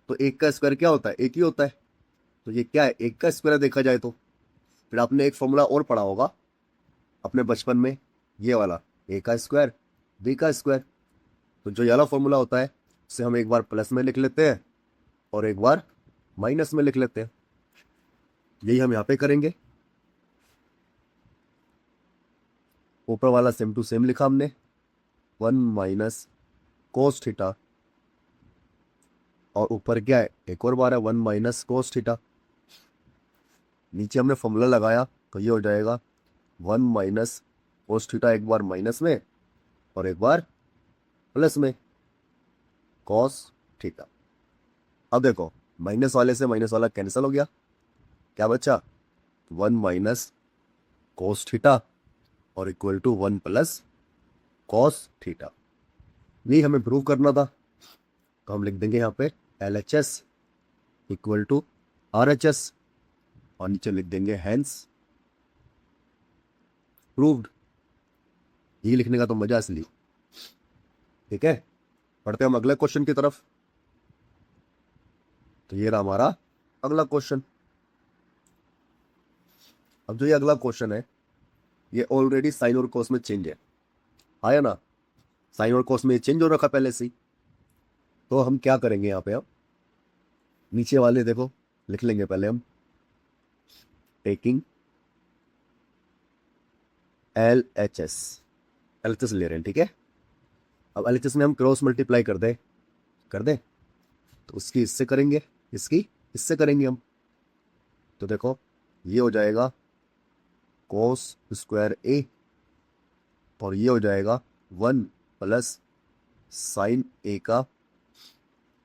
तो एक का स्क्वायर क्या होता है? एक ही होता है। तो ये क्या है? एक का स्क्वायर देखा जाए तो। फिर आपने एक फॉर्मूला और पढ़ा होगा अपने बचपन में, ये वाला, ए का स्क्वायर बी का स्क्वायर। तो जो ये वाला फॉर्मूला होता है, उसे हम एक बार प्लस में लिख लेते हैं और एक बार माइनस में लिख लेते हैं। यही हम यहाँ पे करेंगे। ऊपर वाला सेम टू सेम लिखा हमने, 1 माइनस कोस थीटा, और ऊपर क्या है? एक और बार है 1 माइनस कोस थीटा। नीचे हमने फॉर्मूला लगाया, तो ये हो जाएगा 1 माइनस कोस थीटा, एक बार माइनस में और एक बार प्लस में कॉस थीटा। अब देखो माइनस वाले से माइनस वाला कैंसिल हो गया, क्या बचा? 1 माइनस कोस थीटा और equal to 1 plus cos theta. यही हमें प्रूव करना था, तो हम लिख देंगे यहाँ पे LHS इक्वल टू RHS, और नीचे लिख देंगे हैंस प्रूव्ड। ये लिखने का तो मजा इसलिए। ठीक है, पढ़ते हैं हम अगले क्वेश्चन की तरफ। तो ये रहा हमारा अगला क्वेश्चन। अब जो ये अगला क्वेश्चन है, ये ऑलरेडी साइन और कोस में चेंज है, आया ना? साइन और कोस में चेंज हो रखा पहले से ही। तो हम क्या करेंगे यहाँ पे? अब नीचे वाले देखो लिख लेंगे पहले हम, टेकिंग LHS। LHS ले रहे हैं, ठीक है। अब LHS में हम क्रॉस मल्टीप्लाई कर दे तो उसकी इससे करेंगे, इसकी इससे करेंगे हम। तो देखो ये हो जाएगा कोस स्क्वायर A, और ये हो जाएगा 1 प्लस साइन A का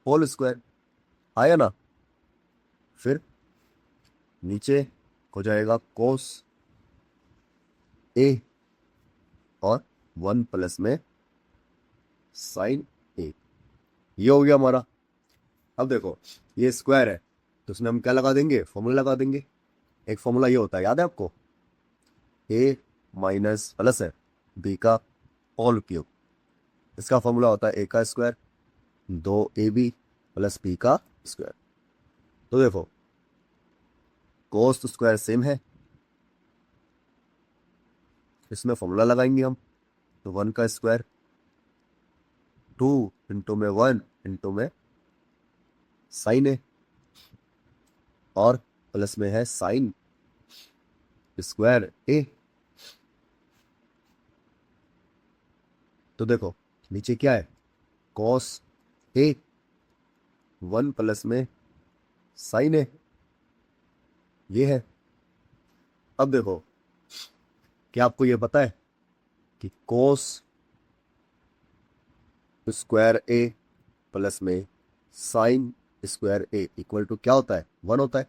होल स्क्वायर। आया ना? फिर नीचे हो जाएगा कोस A और 1 प्लस में साइन A। ये हो गया हमारा। अब देखो ये स्क्वायर है, तो उसमें हम क्या लगा देंगे? फॉर्मूला लगा देंगे। एक फॉर्मूला ये होता है, याद है आपको? A माइनस प्लस है B का होल क्यूब। इसका फॉर्मूला होता है A का स्क्वायर 2AB प्लस B का स्क्वायर। तो देखो कोस स्क्वायर सेम है, इसमें फॉर्मूला लगाएंगे हम, तो 1 का स्क्वायर 2 इंटू में 1 इंटू में साइन ए और प्लस में है साइन स्क्वायर ए। तो देखो नीचे क्या है, कॉस ए, 1 प्लस में साइन ए, ये है। अब देखो, क्या आपको ये पता है कि कोस स्क्वायर ए प्लस में sine square A equal to क्या होता है, 1 होता है।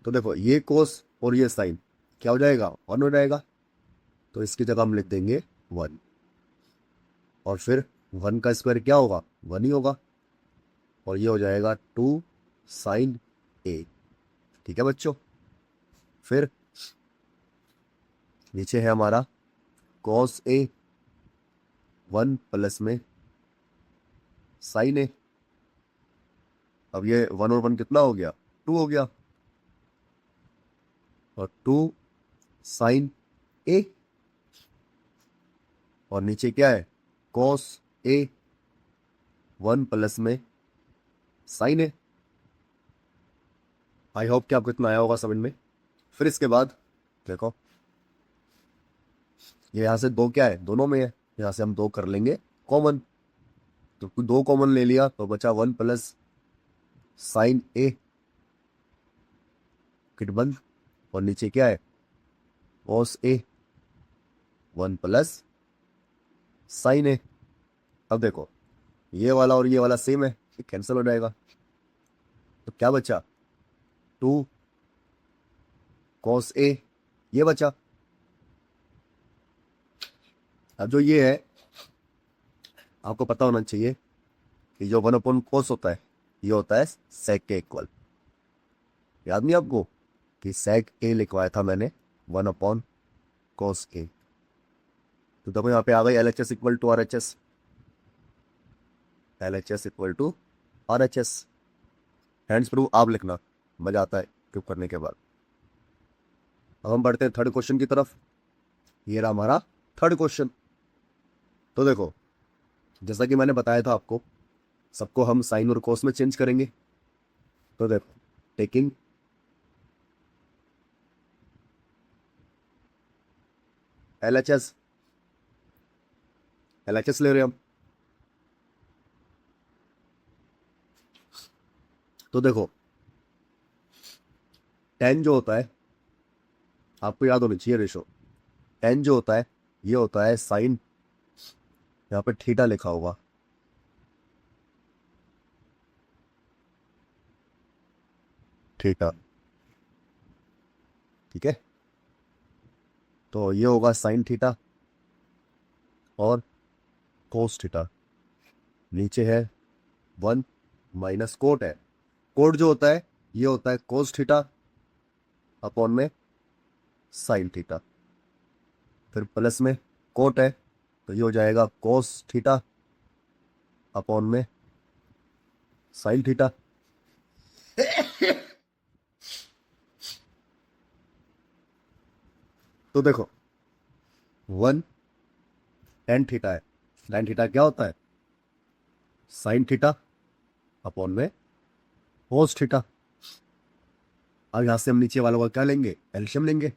तो देखो ये कोस और ये साइन क्या हो जाएगा, 1 हो जाएगा। तो इसकी जगह हम लिख देंगे 1, और फिर 1 का स्क्वायर क्या होगा, 1 ही होगा, और ये हो जाएगा 2 साइन ए। ठीक है बच्चों। फिर नीचे है हमारा कॉस ए, 1 प्लस में साइन ए। अब ये 1 और 1 कितना हो गया, 2 हो गया, और 2 साइन ए, और नीचे क्या है, कॉस ए, 1 प्लस में साइन ए। आई होप कि आपको इतना आया होगा समझ में। फिर इसके बाद देखो, ये यहां से 2 क्या है, दोनों में है, यहां से हम 2 कर लेंगे कॉमन। तो 2 कॉमन ले लिया तो बचा 1 प्लस साइन ए, किट बंद, और नीचे क्या है, कॉस ए, 1 प्लस साइन ए। अब देखो ये वाला और ये वाला सेम है, ये कैंसिल हो जाएगा। तो क्या बचा, 2 कॉस ए, ये बचा। अब जो ये है, आपको पता होना चाहिए कि जो 1 अपॉन कोस होता है ये होता है सेक के इक्वल। याद नहीं आपको कि सेक ए लिखवाया था मैंने, 1 अपॉन कोस ए। तो देखो यहाँ पे आ गई LHS equal to RHS, LHS equal to RHS। Hence proof आप लिखना, मजा आता है क्यूब करने के बाद। अब हम बढ़ते हैं थर्ड क्वेश्चन की तरफ। ये रहा हमारा थर्ड क्वेश्चन। तो देखो जैसा कि मैंने बताया था आपको, सबको हम साइन और कोस में चेंज करेंगे। तो देखो टेकिंग LHS, LHS ले रहे हैं हम। तो देखो tan जो होता है, आपको याद होनी चाहिए रेशो, tan जो होता है ये होता है साइन, यहाँ पे थीटा लिखा होगा, थीटा। ठीक है, तो ये होगा साइन थीटा और कोस थीटा। नीचे है 1 माइनस कोट है, कोट जो होता है ये होता है कोस थीटा अपॉन में साइन थीटा। फिर प्लस में कोट है तो ये हो जाएगा कोस थीटा अपॉन में साइन थीटा। तो देखो 1 tan थीटा है, tan थीटा क्या होता है, साइन थीटा अपॉन में कोस थीटा। अब यहां से हम नीचे वालों का क्या लेंगे, एलसीएम लेंगे।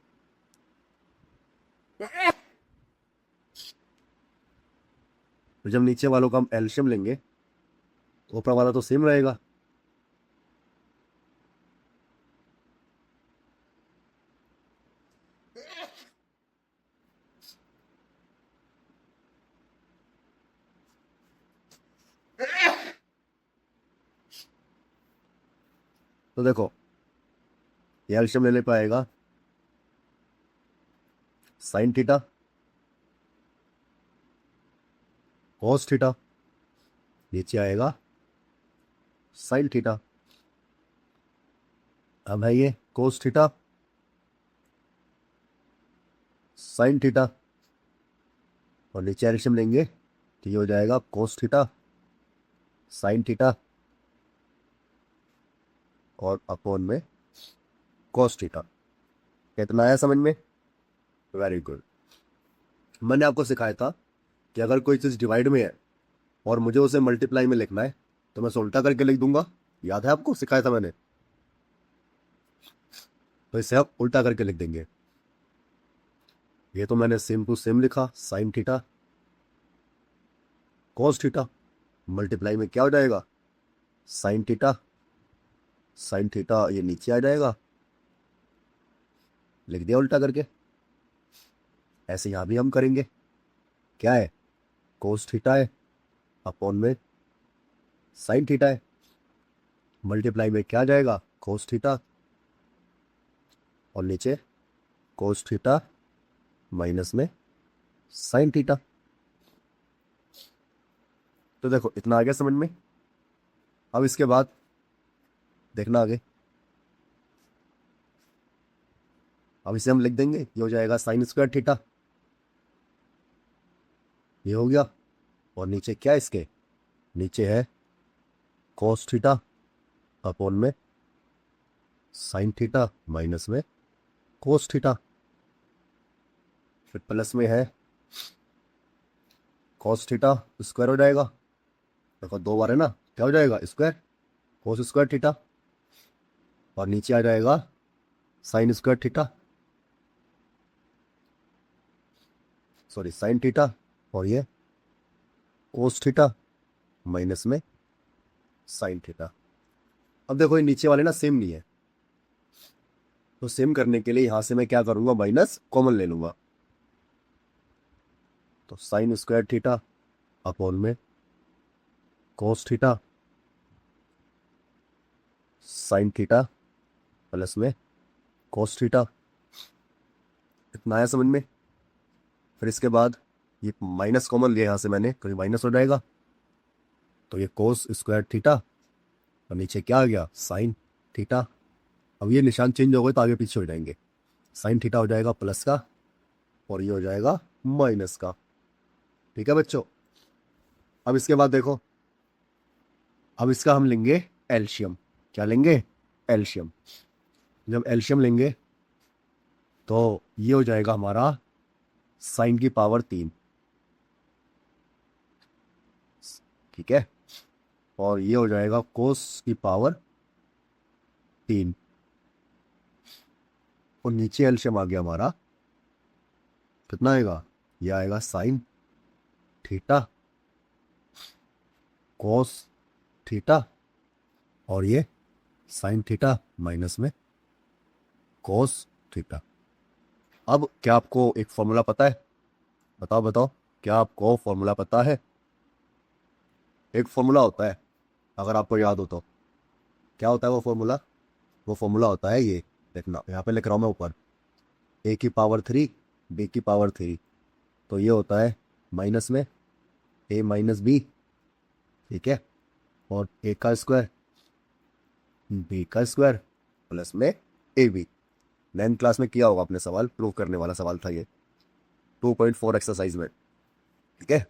तो जब नीचे वालों का हम एलसीएम लेंगे तो ऊपर वाला तो सेम रहेगा। तो देखो ये एलसीएम लेने पर आएगा साइन थीटा कॉस थीटा, नीचे आएगा साइन थीटा। अब है ये कोस थीटा साइन थीटा, और नीचे एलसीएम लेंगे तो ये हो जाएगा कोस थीटा साइन थीटा और अपॉन में कॉस थीटा। कितना आया समझ में, वेरी गुड। मैंने आपको सिखाया था कि अगर कोई चीज़ डिवाइड में है और मुझे उसे मल्टीप्लाई में लिखना है तो मैं उसे उल्टा करके लिख दूंगा, याद है आपको, सिखाया था मैंने। तो इसे आप उल्टा करके लिख देंगे। ये तो मैंने सेम टू सेम लिखा, sine theta cos theta, multiply में क्या हो जाएगा, साइन थीटा। साइन थीटा ये नीचे आ जाएगा, लिख दिया उल्टा करके। ऐसे यहां भी हम करेंगे। क्या है, कोस थीटा है, अपॉन में साइन थीटा है, मल्टीप्लाई में क्या आ जाएगा, कोस थीटा, और नीचे कोस थीटा माइनस में साइन थीटा। तो देखो इतना आ गया समझ में। अब इसके बाद देखना आगे। अब इसे हम लिख देंगे, ये हो जाएगा साइन स्क्वायर थीटा, ये हो गया। और नीचे क्या है इसके, नीचे है कोस थीटा अपॉन में साइन थीटा माइनस में कोस थीटा, फिर प्लस में है कोस थीटा स्क्वायर हो जाएगा। देखो दो बार है ना, क्या हो जाएगा, स्क्वायर कोस स्क्वायर थीटा, और नीचे आ जाएगा sine square theta, sorry sine theta, और ये कोस थीटा माइनस में साइन थीटा। अब देखो ये नीचे वाले ना सेम नहीं है, तो सेम करने के लिए यहां से मैं क्या करूंगा, माइनस कॉमन ले लूंगा। तो साइन स्क्वायर थीटा अपॉन में cos theta sine theta plus में कोस थीटा, इतना आया समझ में। फिर इसके बाद ये माइनस कॉमन लिया यहां से मैंने, तो ये माइनस हो जाएगा। तो ये कोस स्क्वायर थीटा, और नीचे क्या आ गया, साइन थीटा। अब ये निशान चेंज हो गए तो आगे पीछे हो जाएंगे, साइन थीटा हो जाएगा प्लस का, और ये हो जाएगा माइनस का। ठीक है बच्चों। अब इसके बाद देखो, अब इसका हम लेंगे एलसीएम। क्या लेंगे, एलसीएम। जब एलसीएम लेंगे तो ये हो जाएगा हमारा साइन की पावर 3, ठीक है, और ये हो जाएगा कोस की पावर 3, और नीचे एलसीएम आ गया हमारा, कितना आएगा, ये आएगा साइन थीटा कोस थीटा, और ये साइन थीटा माइनस में कोस थीटा। अब क्या आपको एक फॉर्मूला पता है, बताओ बताओ, क्या आपको फॉर्मूला पता है। एक फॉर्मूला होता है, अगर आपको याद हो तो, क्या होता है वो फॉर्मूला, वो फॉर्मूला होता है ये, देखना यहाँ पे लिख रहा हूँ मैं ऊपर, ए की पावर 3 बी की पावर 3, तो ये होता है माइनस में ए माइनस बी, ठीक है, और ए का स्क्वायर बी का स्क्वायर प्लस में ए बी। 9th क्लास में किया होगा आपने सवाल, प्रूव करने वाला सवाल था ये, 2.4 एक्सरसाइज में, ठीक है।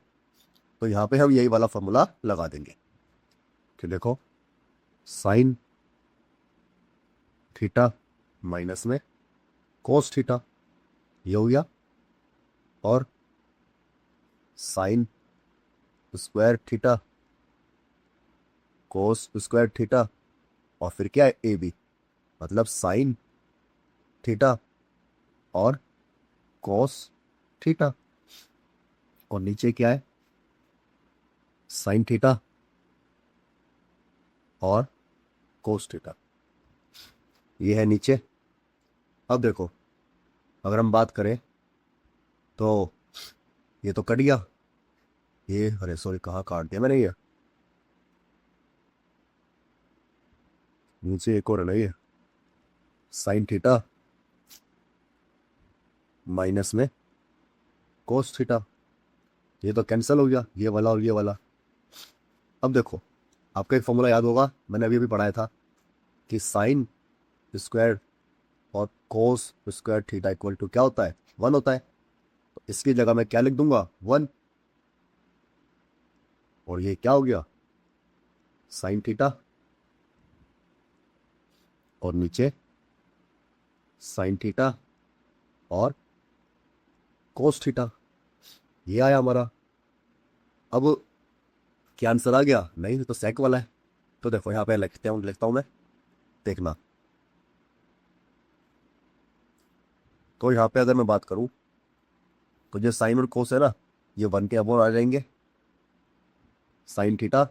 तो यहाँ पे हम यही वाला फॉर्मूला लगा देंगे कि देखो साइन थीटा माइनस में कोस थीटा, ये हो गया, और sine square theta cos square theta, और फिर क्या है ए बी, मतलब साइन थीटा और कोस थीटा, और नीचे क्या है, साइन थीटा और कोस थीटा, ये है नीचे। अब देखो अगर हम बात करें तो ये तो कट गया, ये अरे सॉरी कहाँ काट दिया मैंने, ये नीचे एक और है ना, ये साइन थीटा माइनस में कोस थीटा, ये तो कैंसिल हो गया, ये वाला और ये वाला। अब देखो आपका एक फॉर्मूला याद होगा, मैंने अभी अभी पढ़ाया था कि साइन स्क्वायर और cos square theta equal to क्या होता है, 1 होता है। तो इसकी जगह मैं क्या लिख दूंगा, 1, और ये क्या हो गया, साइन थीटा, और नीचे साइन थीटा और कोस थीटा, ये आया हमारा। अब क्या आंसर आ गया, नहीं तो सेक वाला है, तो देखो यहाँ पे लिखता हूँ मैं, देखना। तो यहाँ पे अगर मैं बात करूँ तो जो साइन और कोस है ना, ये 1 के अबोव आ जाएंगे। साइन थीटा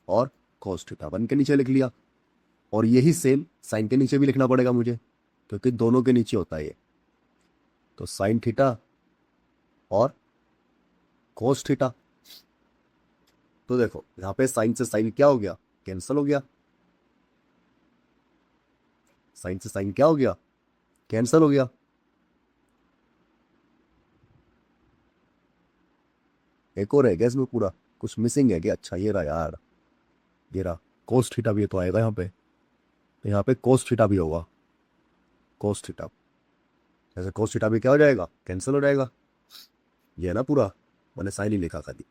और कोस थीटा 1 के नीचे लिख लिया, और यही सेम साइन के नीचे भी लिखना पड़ेगा मुझे, क्योंकि दोनों के नीचे होता है ये। तो साइन थीटा और कोस थीटा। तो देखो यहाँ पे साइन से साइन क्या हो गया, कैंसिल हो गया। साइन से साइन क्या हो गया, कैंसिल हो गया। एक और है क्या इसमें, पूरा कुछ मिसिंग है क्या? अच्छा ये रहा यार, ये रहा। कोस थीटा भी तो आएगा यहाँ पे, तो यहाँ पे कोस थीटा भी होगा। कोस थीटा, जैसे कोस थीटा भी क्या हो जाएगा, कैंसिल हो जाएगा। ये है ना पूरा, मैंने साइन ही लिखा खाली।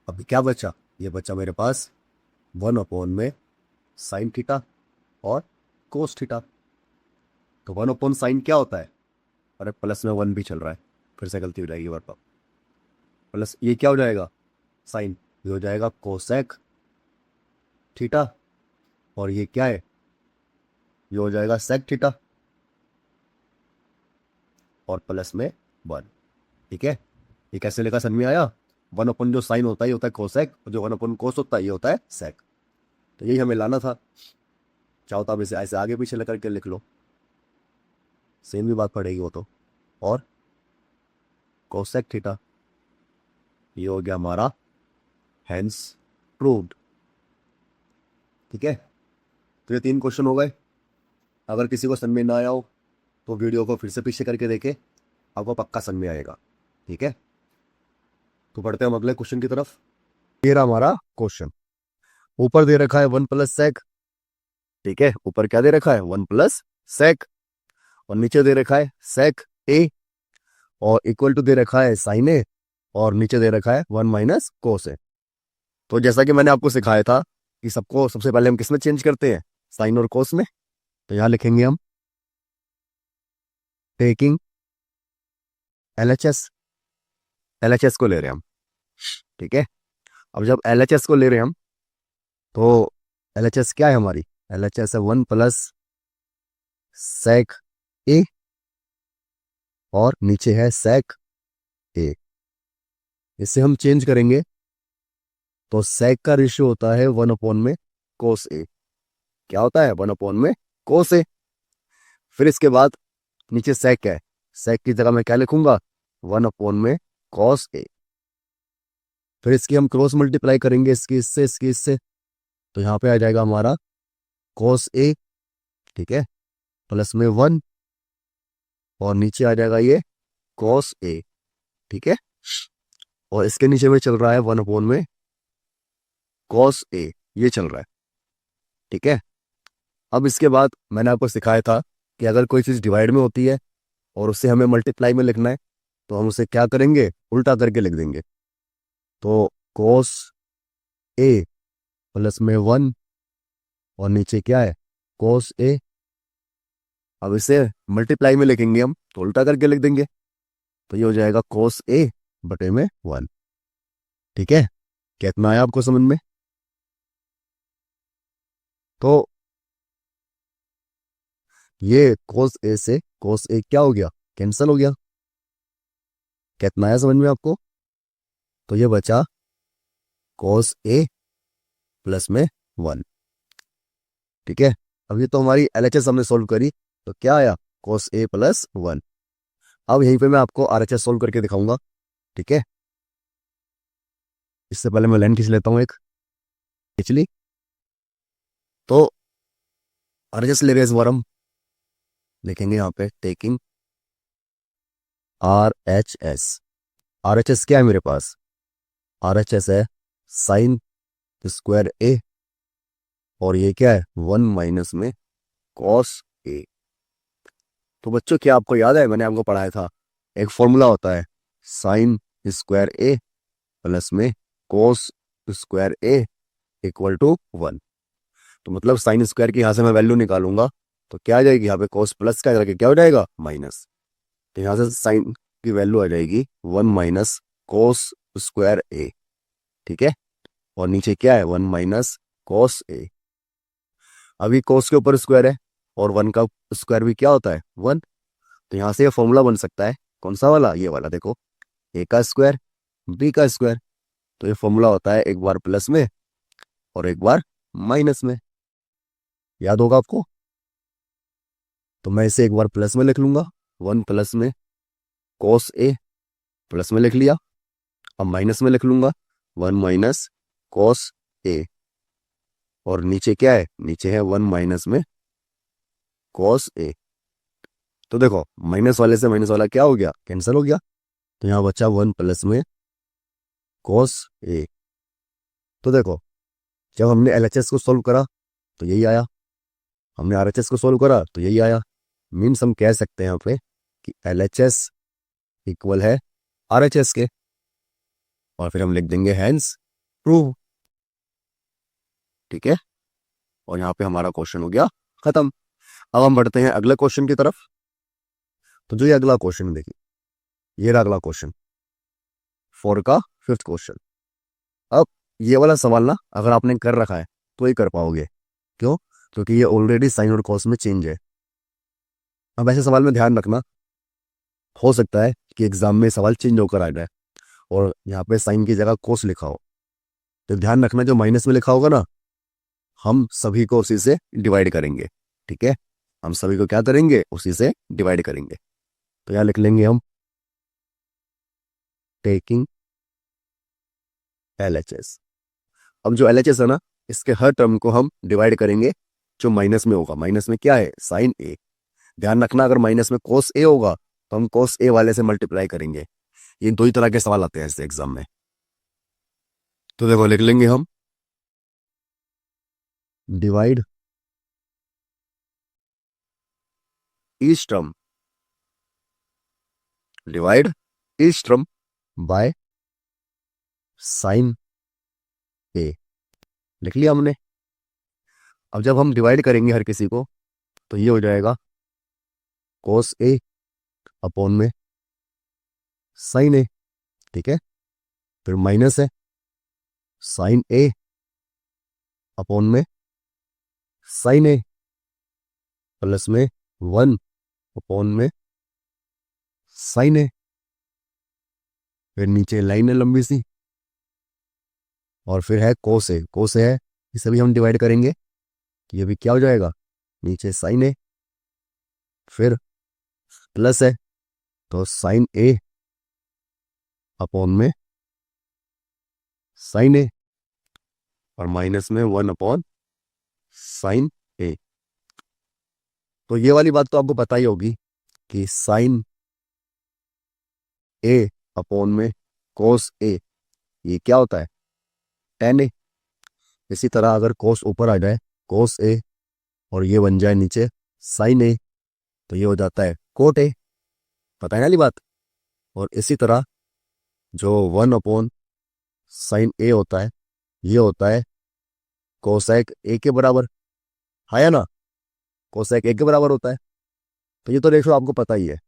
अभी क्या बचा, ये बचा मेरे पास 1 में साइन थीटा और कोस थीटा। तो 1/sin क्या होता है, अरे प्लस में 1 भी चल रहा है, फिर से गलती हो जाएगी बार। प्लस ये क्या हो जाएगा, साइन, ये हो जाएगा कोसेक थीटा, और ये क्या है, ये हो जाएगा सेक थीटा, और प्लस में 1। ठीक है, ये कैसे लिखा समझ में आया? 1 जो साइन होता है ये होता है कोसेक, और जो 1/cos होता है ये होता है सेक। तो यही हमें लाना था। चाहो तो आप इसे ऐसे आगे पीछे लेकर के लिख लो, सेम भी बात पड़ेगी वो तो। और कोसेक थीटा, ये हो गया हमारा हेंस प्रूव्ड। ठीक है, तो ये 3 क्वेश्चन हो गए। अगर किसी को समझ में ना आया हो तो वीडियो को फिर से पीछे करके देखे, आपको पक्का समझ में आएगा। ठीक है, तो बढ़ते हैं हम अगले क्वेश्चन की तरफ। ये रहा हमारा क्वेश्चन। ऊपर दे रखा है 1 + sec। ठीक है, ऊपर क्या दे रखा है, 1 + sec, और नीचे दे रखा है sec a, और इक्वल टू दे रखा है sin a, और नीचे दे रखा है 1 - cos a। तो जैसा कि मैंने आपको सिखाया था कि सबको सबसे पहले हम किस में चेंज करते हैं, साइन और कोस में। तो यहां लिखेंगे हम टेकिंग LHS। LHS को ले रहे हैं हम। ठीक है, अब जब LHS को ले रहे हैं हम, तो LHS क्या है हमारी, LHS है 1 + sec a, और नीचे है sec a। इससे हम चेंज करेंगे तो sec का रेशियो होता है 1/cos a। क्या होता है, 1/cos a। फिर इसके बाद नीचे sec है, sec की जगह मैं क्या लिखूंगा, 1/cos a। फिर इसकी हम क्रॉस मल्टीप्लाई करेंगे, इसकी इससे, इसकी इससे, तो यहाँ पे आ जाएगा हमारा cos a। ठीक है, प्लस में 1, और नीचे आ जाएगा ये cos a। ठीक है, और इसके नीचे में चल रहा है 1/cos a, ये चल रहा है। ठीक है, अब इसके बाद मैंने आपको सिखाया था कि अगर कोई चीज़ डिवाइड में होती है और उससे हमें मल्टीप्लाई में लिखना है, तो हम उसे क्या करेंगे, उल्टा करके लिख देंगे। तो cos a प्लस में 1, और नीचे क्या है, cos a। अब इसे मल्टीप्लाई में लिखेंगे हम, तो उल्टा करके लिख देंगे, तो ये हो जाएगा cos a बटे में 1। ठीक है, कितना आया आपको समझ में? तो ये cos a से cos a क्या हो गया, कैंसिल हो गया। कितना आया समझ में आपको? तो ये बचा cos a प्लस में 1। ठीक है, अब ये तो हमारी LHS हमने सोल्व करी, तो क्या आया, cos a प्लस 1। अब यहीं पे मैं आपको RHS सोल्व करके दिखाऊंगा। ठीक है, इससे पहले मैं लाइन खींच लेता हूँ एक, खींच ली। तो RHS ले रहे हैं इस बार हम, लिखेंगे यहाँ पे टेकिंग RHS। RHS क्या है मेरे पास, RHS है साइन स्क्वायर a, और ये क्या है, 1 में cos a। तो बच्चों क्या आपको याद है, मैंने आपको पढ़ाया था, एक फॉर्मूला होता है साइन स्क्वायर a प्लस में cos square a equal to 1। तो मतलब साइन स्क्वायर की यहां से मैं वैल्यू निकालूंगा, तो क्या आ जाएगी, यहाँ पे cos प्लस का करके क्या हो जाएगा, माइनस। तो यहां से साइन की वैल्यू आ जाएगी 1 - cos स्क्वायर a। ठीक है, और नीचे क्या है, 1 - कॉस ए। अभी कॉस के ऊपर स्क्वायर है और 1 का स्क्वायर भी क्या होता है 1। तो यहां से ये फॉर्मूला बन सकता है कौन सा वाला, ये वाला देखो, ए का स्क्वायर बी का स्क्वायर। तो ये फॉर्मूला होता है एक बार प्लस में और एक बार माइनस में, याद होगा आपको। तो मैं इसे एक बार प्लस में लिख लूंगा, 1 प्लस में कॉस ए, प्लस में लिख लिया। अब माइनस में लिख लूंगा 1 माइनस कॉस ए, और नीचे क्या है, नीचे है 1 माइनस में कॉस ए। तो देखो माइनस वाले से माइनस वाला क्या हो गया, कैंसिल हो गया। तो यहाँ बचा 1 प्लस में कॉस ए। तो देखो जब हमने एलएचएस को सोल्व करा तो यही आया, हमने आरएचएस को सोल्व करा तो यही आया। मीन्स हम कह सकते हैं यहाँ पे कि एलएचएस इक्वल है आरएचएस के, और फिर हम लिख देंगे हैंस प्रूव। ठीक है, और यहाँ पे हमारा क्वेश्चन हो गया खत्म। अब हम बढ़ते हैं अगले क्वेश्चन की तरफ। तो जो ये अगला क्वेश्चन देखिए, ये रहा अगला क्वेश्चन 4 का 5th क्वेश्चन। अब ये वाला सवाल ना अगर आपने कर रखा है तो ही कर पाओगे, क्यों, क्योंकि ये ऑलरेडी साइन और कॉस में चेंज है। अब ऐसे सवाल में ध्यान रखना, हो सकता है कि एग्जाम में सवाल चेंज होकर आ जाए और यहाँ पे साइन की जगह कॉस लिखा हो। तो ध्यान रखना जो माइनस में लिखा होगा ना, हम सभी को उसी से डिवाइड करेंगे। ठीक है, हम सभी को क्या करेंगे, उसी से डिवाइड करेंगे। तो यहाँ लिख लेंगे हम टेकिंग LHS। अब जो LHS है ना, इसके हर टर्म को हम डिवाइड करेंगे जो माइनस में होगा। माइनस में क्या है, साइन ए। ध्यान रखना अगर माइनस में कोस ए होगा तो हम कोस ए वाले से मल्टीप्लाई करेंगे। ये दो ही तरह के सवाल आते हैं इस एग्जाम में। तो देखो लिख लेंगे हम divide each term, divide each term by sine A. लिख लिया हमने। अब जब हम डिवाइड करेंगे हर किसी को तो ये हो जाएगा कोस ए अपॉन में साइन ए। ठीक है, फिर माइनस है साइन ए अपॉन में साइन ए, प्लस में 1 अपॉन में साइन ए। फिर नीचे लाइन है लंबी सी, और फिर है कोस ए। कोस ए है, इसे भी हम डिवाइड करेंगे, ये भी क्या हो जाएगा, नीचे साइन ए, फिर प्लस है तो साइन ए अपॉन में साइन ए, और माइनस में 1 अपॉन साइन ए। तो ये वाली बात तो आपको पता ही होगी कि साइन ए अपॉन में कोस ए ये क्या होता है, टेन ए। इसी तरह अगर कोस ऊपर आ जाए कोस ए और ये बन जाए नीचे साइन ए तो ये हो जाता है कोट ए। पता है ना वाली बात। और इसी तरह जो 1 अपॉन साइन ए होता है ये होता है कोसेक ए के बराबर, है ना, कोसेक ए के बराबर होता है। तो ये तो रेशो आपको पता ही है।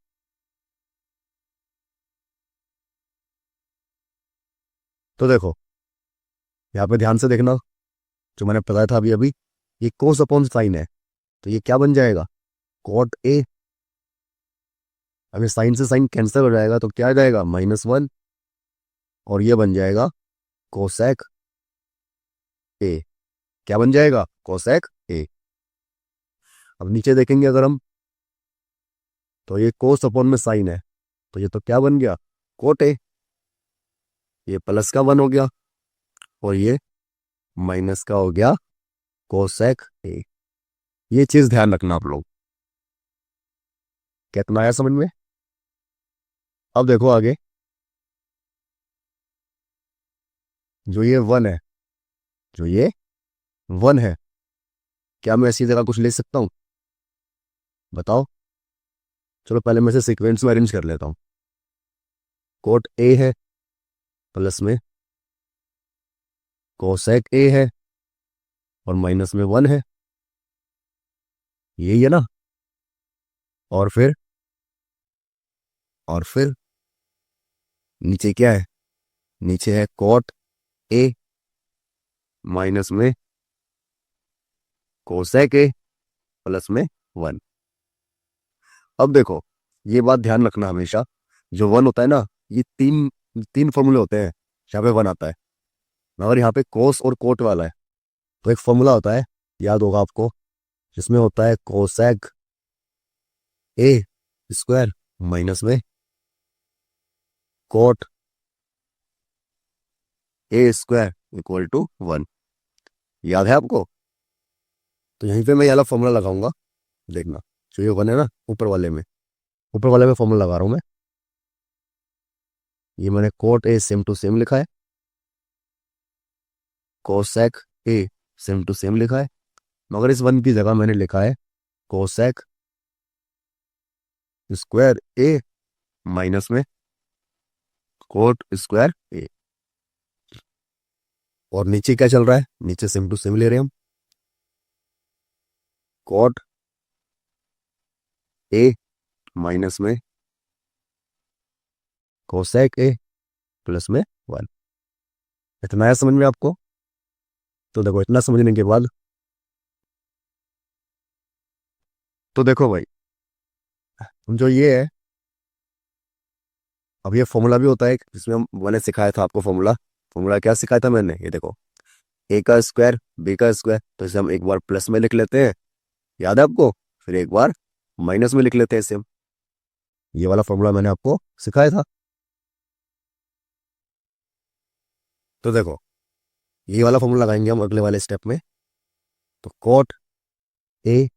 तो देखो यहाँ पे ध्यान से देखना, जो मैंने बताया था अभी अभी, ये कोस अपॉन साइन है तो ये क्या बन जाएगा, कॉट ए। अगर साइन से साइन कैंसिल हो जाएगा तो क्या आ जाएगा, -1, और ये बन जाएगा कोसेक ए। क्या बन जाएगा, कोसेक ए। अब नीचे देखेंगे अगर हम, तो ये कोस अपॉन में साइन है तो ये तो क्या बन गया, कोट ए। ये प्लस का 1 हो गया और ये माइनस का हो गया कोसेक ए। ये चीज ध्यान रखना आप लोग। कितना आया समझ में। अब देखो आगे, जो ये 1 है, जो ये 1 है, क्या मैं ऐसी जगह कुछ ले सकता हूं, बताओ। चलो पहले मैं इसे सीक्वेंस में अरेंज कर लेता हूं। कोट ए है, प्लस में कोसेक ए है, और माइनस में 1 है, यही है ना। और फिर नीचे क्या है, नीचे है कोट ए माइनस में कोसेक ए प्लस में 1। अब देखो ये बात ध्यान रखना हमेशा, जो 1 होता है ना, ये तीन तीन फॉर्मूले होते हैं यहाँ पे 1 आता है, मगर यहाँ पे कोस और कोट वाला है। तो एक फॉर्मूला होता है, याद होगा आपको, जिसमें होता है कोसेक ए स्क्वायर माइनस में cot A square equal to 1। याद है आपको? तो यहीं पे मैं ये वाला फॉर्मूला लगाऊंगा, देखना। जो ये 1 है ना, ऊपर वाले में फॉर्मूला लगा रहा हूं मैं। ये मैंने cot A same to same लिखा है, cosec A same to same लिखा है, मगर इस 1 की जगह मैंने लिखा है कोसेक स्क्वायर ए माइनस में कोट स्क्वायर ए। और नीचे क्या चल रहा है? नीचे सेम टू सेम ले रहे हैं हम, कोट ए माइनस में कोसेक ए प्लस में 1। इतना है समझ में आपको? तो देखो इतना समझने के बाद, तो देखो भाई, जो ये है, अब ये फॉर्मूला भी होता है जिसमें मैंने सिखाया था आपको फॉर्मूला। फॉर्मूला क्या सिखाया था मैंने? ये देखो, ए का स्क्वायर बी का स्क्वायर, तो इसे हम एक बार प्लस में लिख लेते हैं, याद है आपको, फिर एक बार माइनस में लिख लेते हैं इसे हम। ये वाला फॉर्मूला मैंने आपको सिखाया था। तो देखो ये वाला फॉर्मूला लगाएंगे हम अगले वाले स्टेप में। तो कोट ए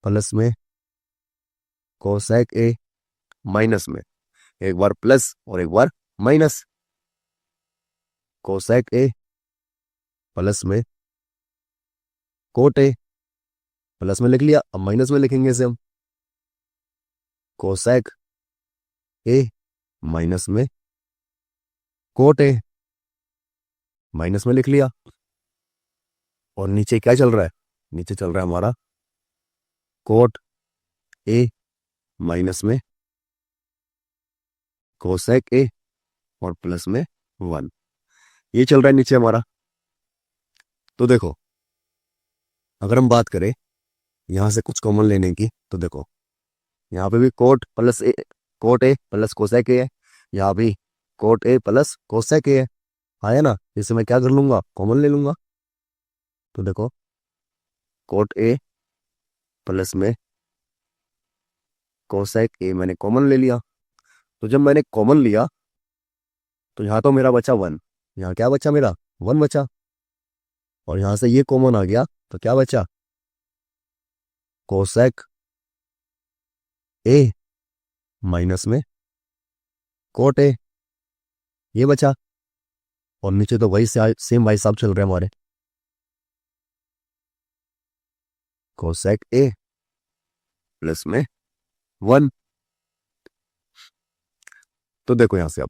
प्लस में कोसेक ए माइनस में एक बार प्लस और एक बार माइनस, कोसेक ए प्लस में कोट ए, प्लस में लिख लिया, अब माइनस में लिखेंगे इसे हम, कोसेक ए माइनस में कोट ए, माइनस में लिख लिया। और नीचे क्या चल रहा है? नीचे चल रहा है हमारा कोट ए माइनस में कोसेक ए और प्लस में 1। ये चल रहा है नीचे हमारा। तो देखो अगर हम बात करें यहां से कुछ कॉमन लेने की, तो देखो यहाँ पे भी कोट ए प्लस कोसेक ए है, यहाँ भी कोट ए प्लस कोसेक ए है, आया ना? इसे मैं क्या कर लूंगा? कॉमन ले लूंगा। तो देखो कोट ए प्लस में कोसेक ए मैंने कॉमन ले लिया। तो जब मैंने कॉमन लिया तो यहाँ तो मेरा बचा 1, यहाँ क्या बचा? मेरा 1 बचा। और यहाँ से ये कॉमन आ गया तो क्या बचा? कोसेक ए माइनस में कोट ए, ये बचा। और नीचे तो वही सेम भाई साहब चल रहे हैं हमारे, कोसेक ए प्लस में 1। तो देखो यहां से अब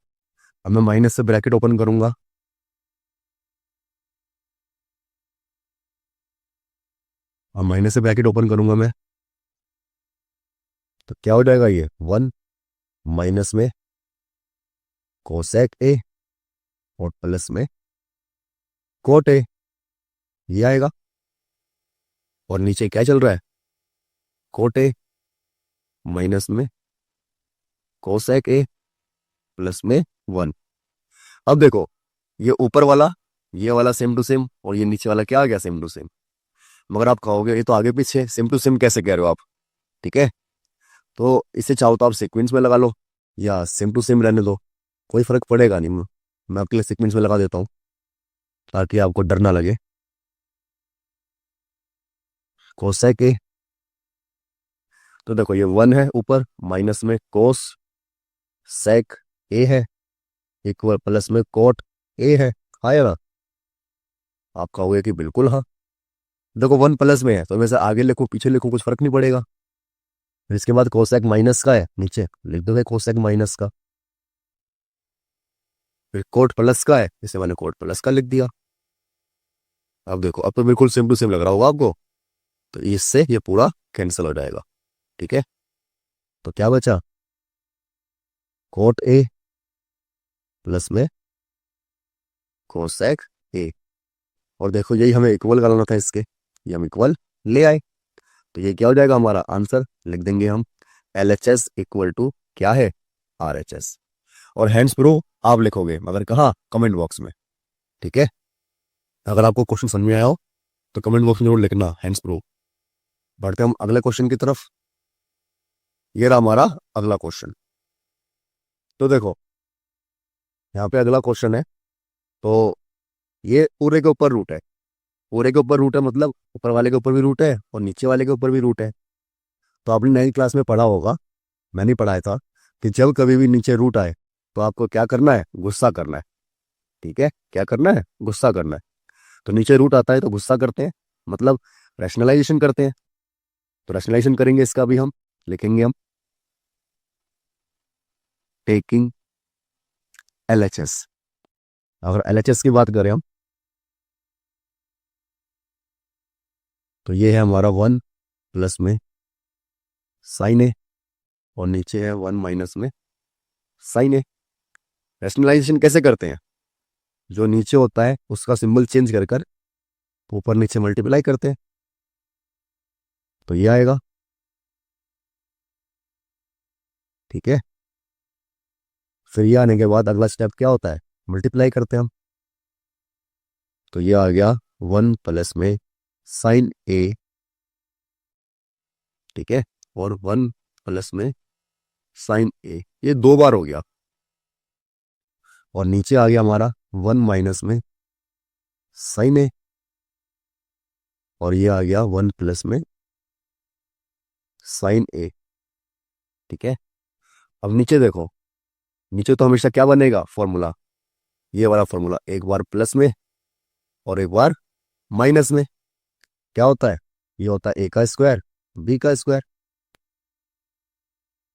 मैं माइनस से ब्रैकेट ओपन करूंगा, अब माइनस से ब्रैकेट ओपन करूंगा मैं, तो क्या हो जाएगा? ये 1 माइनस में कोसेक ए और प्लस में कोट ए, ये आएगा। और नीचे क्या चल रहा है? कोट ए माइनस में कोसेक ए प्लस में 1। अब देखो ये ऊपर वाला, ये वाला सेम टू सेम, और ये नीचे वाला क्या आ गया? Same to same. मगर आप कहोगे ये तो आगे पीछे, सेम टू सेम कैसे कह रहे हो आप? ठीक है, तो इसे चाहो तो आप सीक्वेंस में लगा लो या सेम टू सेम रहने दो, कोई फर्क पड़ेगा नहीं। मैं आपके लिए सीक्वेंस में लगा देता हूँ ताकि आपको डर ना लगे। कोसेक ए, तो देखो ये 1 है ऊपर, माइनस में कोस सेक ए है, इक्वल प्लस में कोट ए है, आया ना? आप कहोगे कि बिल्कुल हाँ। देखो 1 प्लस में है तो वैसे आगे लिखो पीछे लिखो कुछ फर्क नहीं पड़ेगा। फिर इसके बाद कोसेक माइनस का है, नीचे लिख दोगे कोसेक माइनस का। फिर कोट प्लस का है, इसे मैंने कोट प्लस का लिख दिया। अब देखो अब तो बिल्कुल सेम टू सेम लग रहा होगा आपको, तो इससे ये पूरा कैंसिल हो जाएगा। ठीक है, तो क्या बचा? कोट ए प्लस में कोसेक ए। और देखो यही हमें इक्वल कराना था इसके, ये हम इक्वल ले आए। तो ये क्या हो जाएगा हमारा आंसर, लिख देंगे हम LHS इक्वल टू क्या है, RHS। और हैंड्स प्रूव आप लिखोगे मगर कहाँ, कमेंट बॉक्स में। ठीक है, अगर आपको क्वेश्चन समझ में आया हो तो कमेंट बॉक्स में जरूर लिखना हैंड्स प्रूव। बढ़ते हम अगले क्वेश्चन की तरफ। ये रहा हमारा अगला क्वेश्चन। तो देखो यहाँ पे अगला क्वेश्चन है। तो ये पूरे के ऊपर रूट है, पूरे के ऊपर रूट है मतलब ऊपर वाले के ऊपर भी रूट है और नीचे वाले के ऊपर भी रूट है। तो आपने 9th क्लास में पढ़ा होगा, मैंने पढ़ाया था कि जब कभी भी नीचे रूट आए तो आपको क्या करना है, गुस्सा करना है। ठीक है, क्या करना है, गुस्सा करना है। तो नीचे रूट आता है तो गुस्सा करते हैं, मतलब रैशनलाइजेशन करते हैं। तो रैशनलाइजेशन करेंगे इसका भी हम, लिखेंगे हम टेकिंग LHS। अगर LHS की बात करें हम तो ये है हमारा 1 प्लस में साइन ए और नीचे है 1 माइनस में साइन ए। रैशनलाइजेशन कैसे करते हैं, जो नीचे होता है उसका सिंबल चेंज कर कर ऊपर नीचे मल्टीप्लाई करते हैं। तो ये आएगा। ठीक है, फिर ये आने के बाद अगला स्टेप क्या होता है, मल्टीप्लाई करते हैं हम। तो ये आ गया 1 प्लस में साइन ए, ठीक है, और 1 प्लस में साइन ए, ये 2 बार हो गया। और नीचे आ गया हमारा 1 माइनस में साइन ए और ये आ गया 1 प्लस में साइन ए। ठीक है, अब नीचे देखो, नीचे तो हमेशा क्या बनेगा फॉर्मूला, ये वाला फॉर्मूला, एक बार प्लस में और एक बार माइनस में। क्या होता है, ये होता है ए का स्क्वायर बी का स्क्वायर।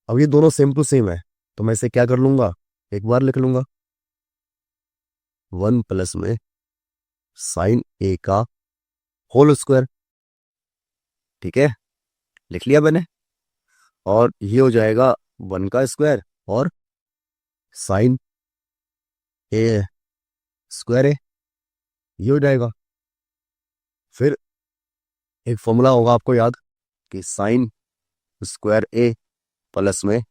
अब ये दोनों सेम टू सेम है तो मैं इसे क्या कर लूंगा, एक बार लिख लूंगा 1 प्लस में साइन ए का होल स्क्वायर। ठीक है, लिख लिया मैंने। और ये हो जाएगा 1 का स्क्वायर और साइन ए स्क्वायर ए, ये हो जाएगा। फिर एक फॉर्मूला होगा आपको याद कि साइन स्क्वायर ए प्लस में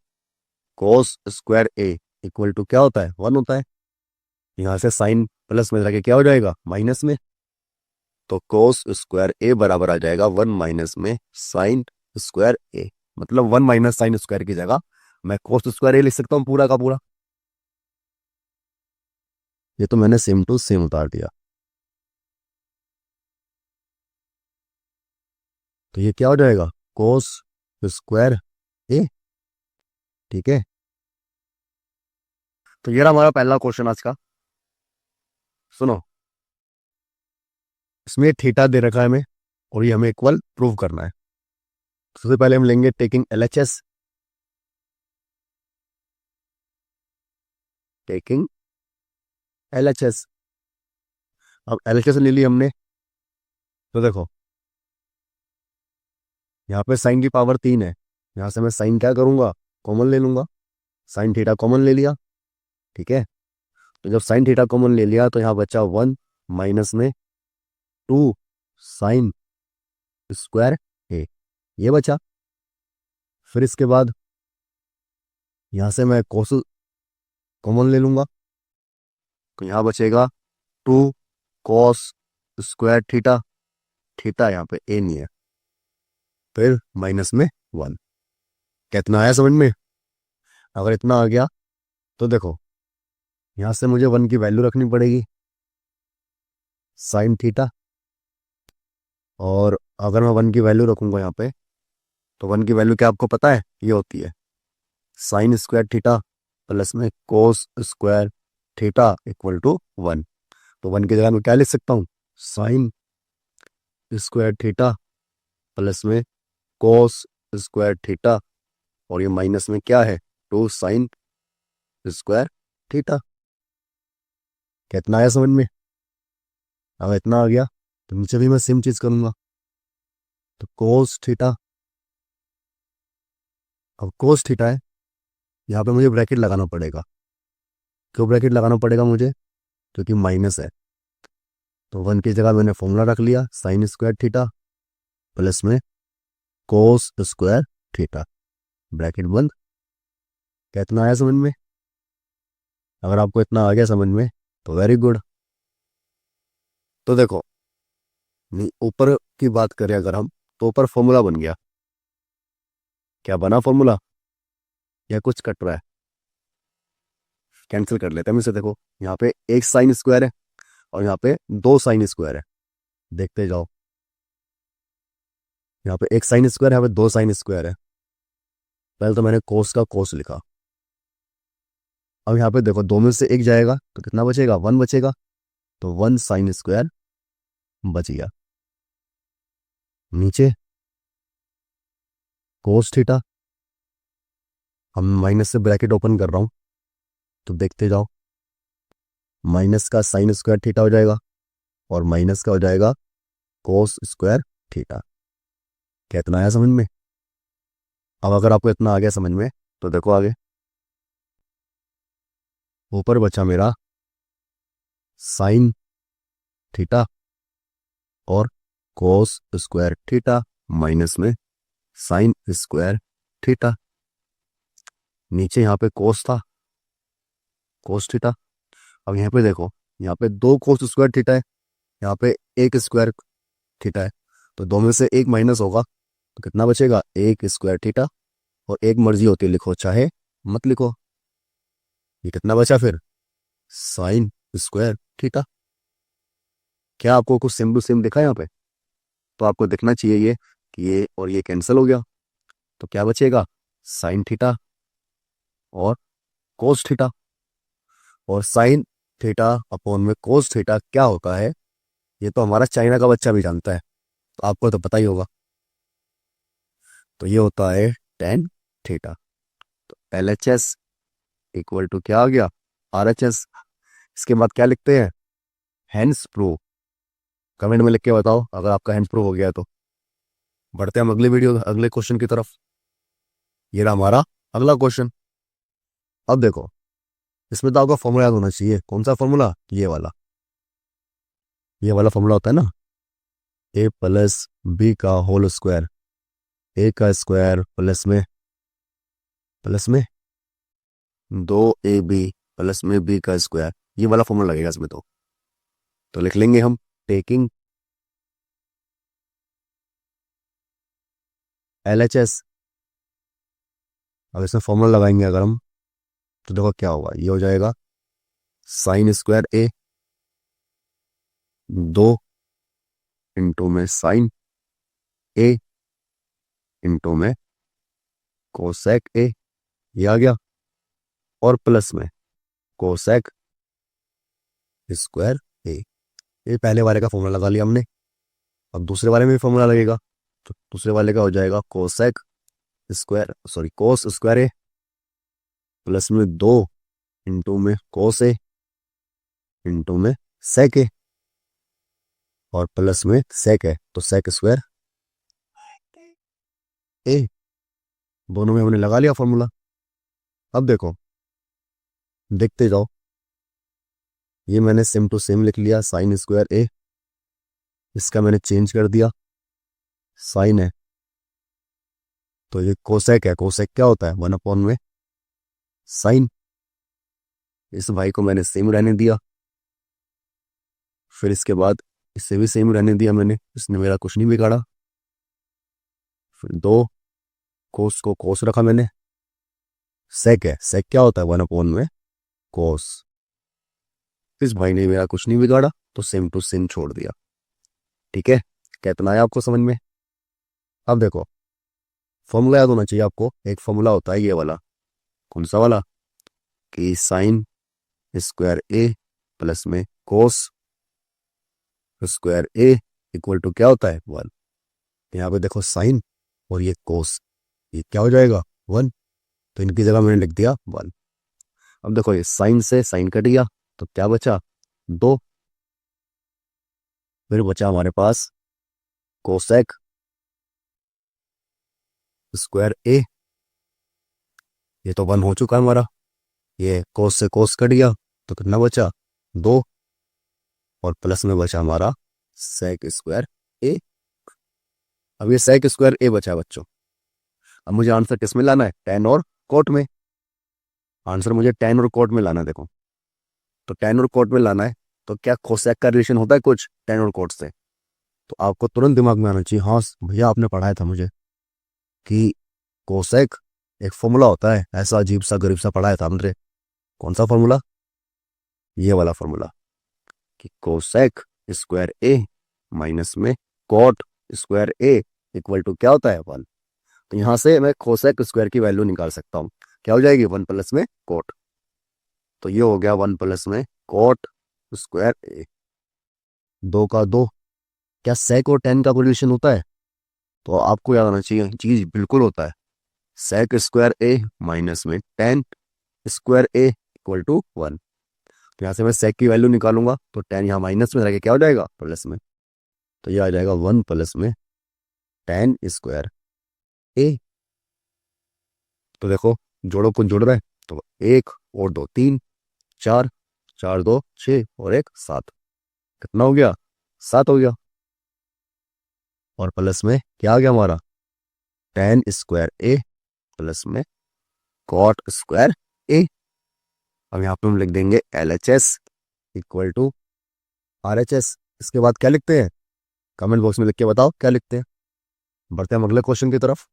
cos square A equal to क्या होता है, 1 होता है। यहां से साइन प्लस में जाके क्या हो जाएगा, माइनस में। तो कोस स्क्वायर ए बराबर आ जाएगा 1 माइनस में साइन स्क्वायर ए, मतलब 1 माइनस साइन स्क्वायर की जगह मैं कोस स्क्वायर ए लिख सकता हूँ पूरा का पूरा। ये तो मैंने सेम टू सेम उतार दिया। तो ये क्या हो जाएगा, कोस स्क्वायर ए। ठीक है, तो ये रहा हमारा पहला क्वेश्चन आज का। सुनो, इसमें थीटा दे रखा है हमें और ये हमें इक्वल प्रूव करना है। सबसे पहले हम लेंगे टेकिंग LHS, टेकिंग LHS। अब LHS ले ली हमने। तो देखो यहाँ पे साइन की पावर 3 है, यहाँ से मैं साइन क्या करूंगा, कॉमन ले लूंगा। साइन थीटा कॉमन ले लिया। ठीक है, तो जब साइन थीटा कॉमन ले लिया तो यहाँ बचा 1 माइनस में 2 साइन स्क्वायर ए, ये बचा। फिर इसके बाद यहाँ से मैं कोस कॉमन ले लूंगा तो यहाँ बचेगा 2 कॉस स्क्वायर थीटा, थीटा यहाँ पे ए नहीं है। फिर माइनस में 1। कितना आया समझ में, अगर इतना आ गया तो देखो यहाँ से मुझे 1 की वैल्यू रखनी पड़ेगी साइन थीटा। और अगर मैं 1 की वैल्यू रखूंगा यहाँ पे तो 1 की वैल्यू क्या आपको पता है, ये होती है साइन स्क्वायर थीटा प्लस में cos square theta equal to 1। तो 1 की जगह मैं क्या लिख सकता हूँ, साइन स्क्वायर थीटा प्लस में कोस स्क्वायर थीटा और ये माइनस में क्या है, 2 साइन स्क्वायर थीटा। कितना आया समझ में, अगर इतना आ गया तो नीचे भी मैं सेम चीज करूंगा। तो कोस थीटा, अब कोस थीटा है, यहाँ पे मुझे ब्रैकेट लगाना पड़ेगा। क्यों ब्रैकेट लगाना पड़ेगा मुझे, क्योंकि माइनस है। तो 1 की जगह मैंने फॉर्मूला रख लिया साइन स्क्वायर थीटा प्लस में कोस स्क्वायर थीटा, ब्रैकेट बंद। कितना आया समझ में? अगर आपको इतना आ गया समझ में तो वेरी गुड। तो देखो, ऊपर की बात करें अगर हम, तो ऊपर फॉर्मूला बन गया। क्या बना फॉर्मूला? या कुछ कट रहा है? कैंसिल कर लेते हैं हम इसे। देखो यहाँ पे एक साइन स्क्वायर है और यहाँ पे दो साइन स्क्वायर है। देखते जाओ, यहाँ पे एक साइन स्क्वायर है, यहाँ पे दो साइन स्क्वायर है। पहले तो मैंने कोस का कोस लिखा। अब यहाँ पे देखो, दो में से एक जाएगा तो कितना बचेगा? वन बचेगा। तो वन साइन स्क्वायर बच गया। नीचे कोस थीटा, हम माइनस से ब्रैकेट ओपन कर रहा हूं तो देखते जाओ, माइनस का साइन स्क्वायर थीटा हो जाएगा और माइनस का हो जाएगा कोस स्क्वायर थीटा। क्या इतना आया समझ में? अब अगर आपको इतना आ गया समझ में तो देखो आगे, ऊपर बचा मेरा साइन थीटा और कोस स्क्वायर थीटा माइनस में साइन स्क्वायर थीटा। नीचे यहाँ पे कोस था, कोस थीटा। अब यहाँ पे देखो, यहाँ पे दो कोस स्क्वायर थीटा है, यहाँ पे एक स्क्वायर थीटा है। तो दो में से एक माइनस होगा तो कितना बचेगा? एक स्क्वायर थीटा। और एक मर्जी होती है, लिखो चाहे मत लिखो। ये कितना बचा फिर? Sine square theta. क्या आपको कुछ सेम टू सेम दिखा यहाँ पे? तो आपको दिखना चाहिए ये कि ये और ये कैंसिल हो गया। तो क्या बचेगा? साइन थीटा और कोस थीटा। और साइन थीटा अपॉन में कोस थीटा क्या होता है, ये तो हमारा चाइना का बच्चा भी जानता है, तो आपको तो पता ही होगा। तो ये होता है टेन थीटा। तो LHS इक्वल टू क्या आ गया? RHS। इसके बाद क्या लिखते हैं? Hence prove. कमेंट में लिख के बताओ अगर आपका हेंस प्रूव हो गया है तो। बढ़ते हैं हम अगले वीडियो, अगले क्वेश्चन की तरफ। ये रहा हमारा अगला क्वेश्चन। अब देखो, इसमें तो आपका फॉर्मूला याद होना चाहिए। कौन सा फॉर्मूला? ये वाला फॉर्मूला होता है ना, a प्लस बी का होल स्क्वायर, ए का स्क्वायर प्लस में 2ab प्लस में b का स्क्वायर। ये वाला फॉर्मूला लगेगा इसमें। तो लिख लेंगे हम, टेकिंग LHS। अब इसमें फॉर्मूला लगाएंगे अगर हम, तो देखो क्या होगा। ये हो जाएगा साइन स्क्वायर ए, दो इंटू में साइन ए इंटू में कोसेक ए, ये आ गया। और प्लस में कोसेक स्क्वायर ए। ये पहले वाले का फॉर्मूला लगा लिया हमने। अब दूसरे वाले में भी फॉर्मूला लगेगा। तो दूसरे वाले का हो जाएगा कोस स्क्वायर ए प्लस में दो इंटू में कोस ए इंटू में सेक ए और प्लस में सेक है तो सेक स्क्वायर ए। दोनों में हमने लगा लिया फॉर्मूला। अब देखो, देखते जाओ, ये मैंने सेम टू सेम लिख लिया, साइन स्क्वायर ए। इसका मैंने चेंज कर दिया, साइन है तो ये कोसेक है। कोसेक क्या होता है? 1 अपॉन में साइन। इस भाई को मैंने सेम रहने दिया। फिर इसके बाद इससे भी सेम रहने दिया मैंने, इसने मेरा कुछ नहीं बिगाड़ा। फिर दो कोस को कोस रखा मैंने। सेक है, सेक क्या होता है? 1 अपॉन में कोस। इस भाई ने मेरा कुछ नहीं बिगाड़ा तो सेम टू सेम छोड़ दिया। ठीक है, कितना आया आपको समझ में? अब देखो, फॉर्मूला याद होना चाहिए आपको। एक फॉर्मूला होता है ये वाला। कौन सा वाला? कि साइन स्क्वायर ए प्लस में cos square A equal to क्या होता है? 1। यहाँ पे देखो साइन और ये कोस, ये क्या हो जाएगा? 1। तो इनकी जगह मैंने लिख दिया 1। अब देखो, ये साइन से साइन कट गया तो क्या बचा? 2। फिर बचा हमारे पास कोसेक स्क्वायर ए। ये तो 1 हो चुका है हमारा। ये कोस से कोस कट गया तो कितना बचा? 2। और प्लस में बचा हमारा सेक स्क्वायर ए। अब ये सेक स्क्वायर ए बचा है बच्चों। अब मुझे आंसर किस में लाना है, टेन और कोट में। आंसर मुझे टेन और कोट में लाना है। देखो, तो टेन और कोट में लाना है, तो क्या कोसेक का रिलेशन होता है कुछ टेन और कोट से? तो आपको तुरंत दिमाग में आना चाहिए, हाँ भैया आपने पढ़ाया था मुझे कि कोसेक एक फॉर्मूला होता है, ऐसा अजीब सा गरीब सा पढ़ाया था हमने। कौन सा फॉर्मूला? ये वाला फॉर्मूला, कि कोसेक स्क्वायर ए माइनस में cot square A equal to क्या होता है, वन। तो यहां से मैं कोसेक स्क्वायर की वैल्यू निकाल सकता हूँ, क्या हो जाएगी, वन प्लस में कॉट। तो ये हो गया वन प्लस में कॉट स्क्वायर ए। दो का दो। क्या सेक और टेन का कोई रिलेशन होता है? तो आपको याद आना चाहिए, चीज बिल्कुल होता है। सेक स्क्वायर ए माइनस में tan square A equal to one. तो यहाँ से मैं सेक की वैल्यू निकालूंगा, तो टेन यहाँ माइनस में रहेगा, क्या हो जाएगा, प्लस में। तो ये आ जाएगा वन प्लस में टेन स्क्वायर ए। तो देखो, जोड़ो कुछ जुड़ रहा है, तो एक और दो तीन, चार, चार दो छः और एक सात। कितना हो गया, सात हो गया। और प्लस में क्या आ गया हमारा, टेन स्क्वायर ए प्लस में कॉट स्क्वायर ए। अब यहाँ पे हम लिख देंगे L H S equal to R H S. इसके बाद क्या लिखते हैं, कमेंट बॉक्स में लिख के बताओ क्या लिखते हैं। बढ़ते हैं हम अगले क्वेश्चन की तरफ।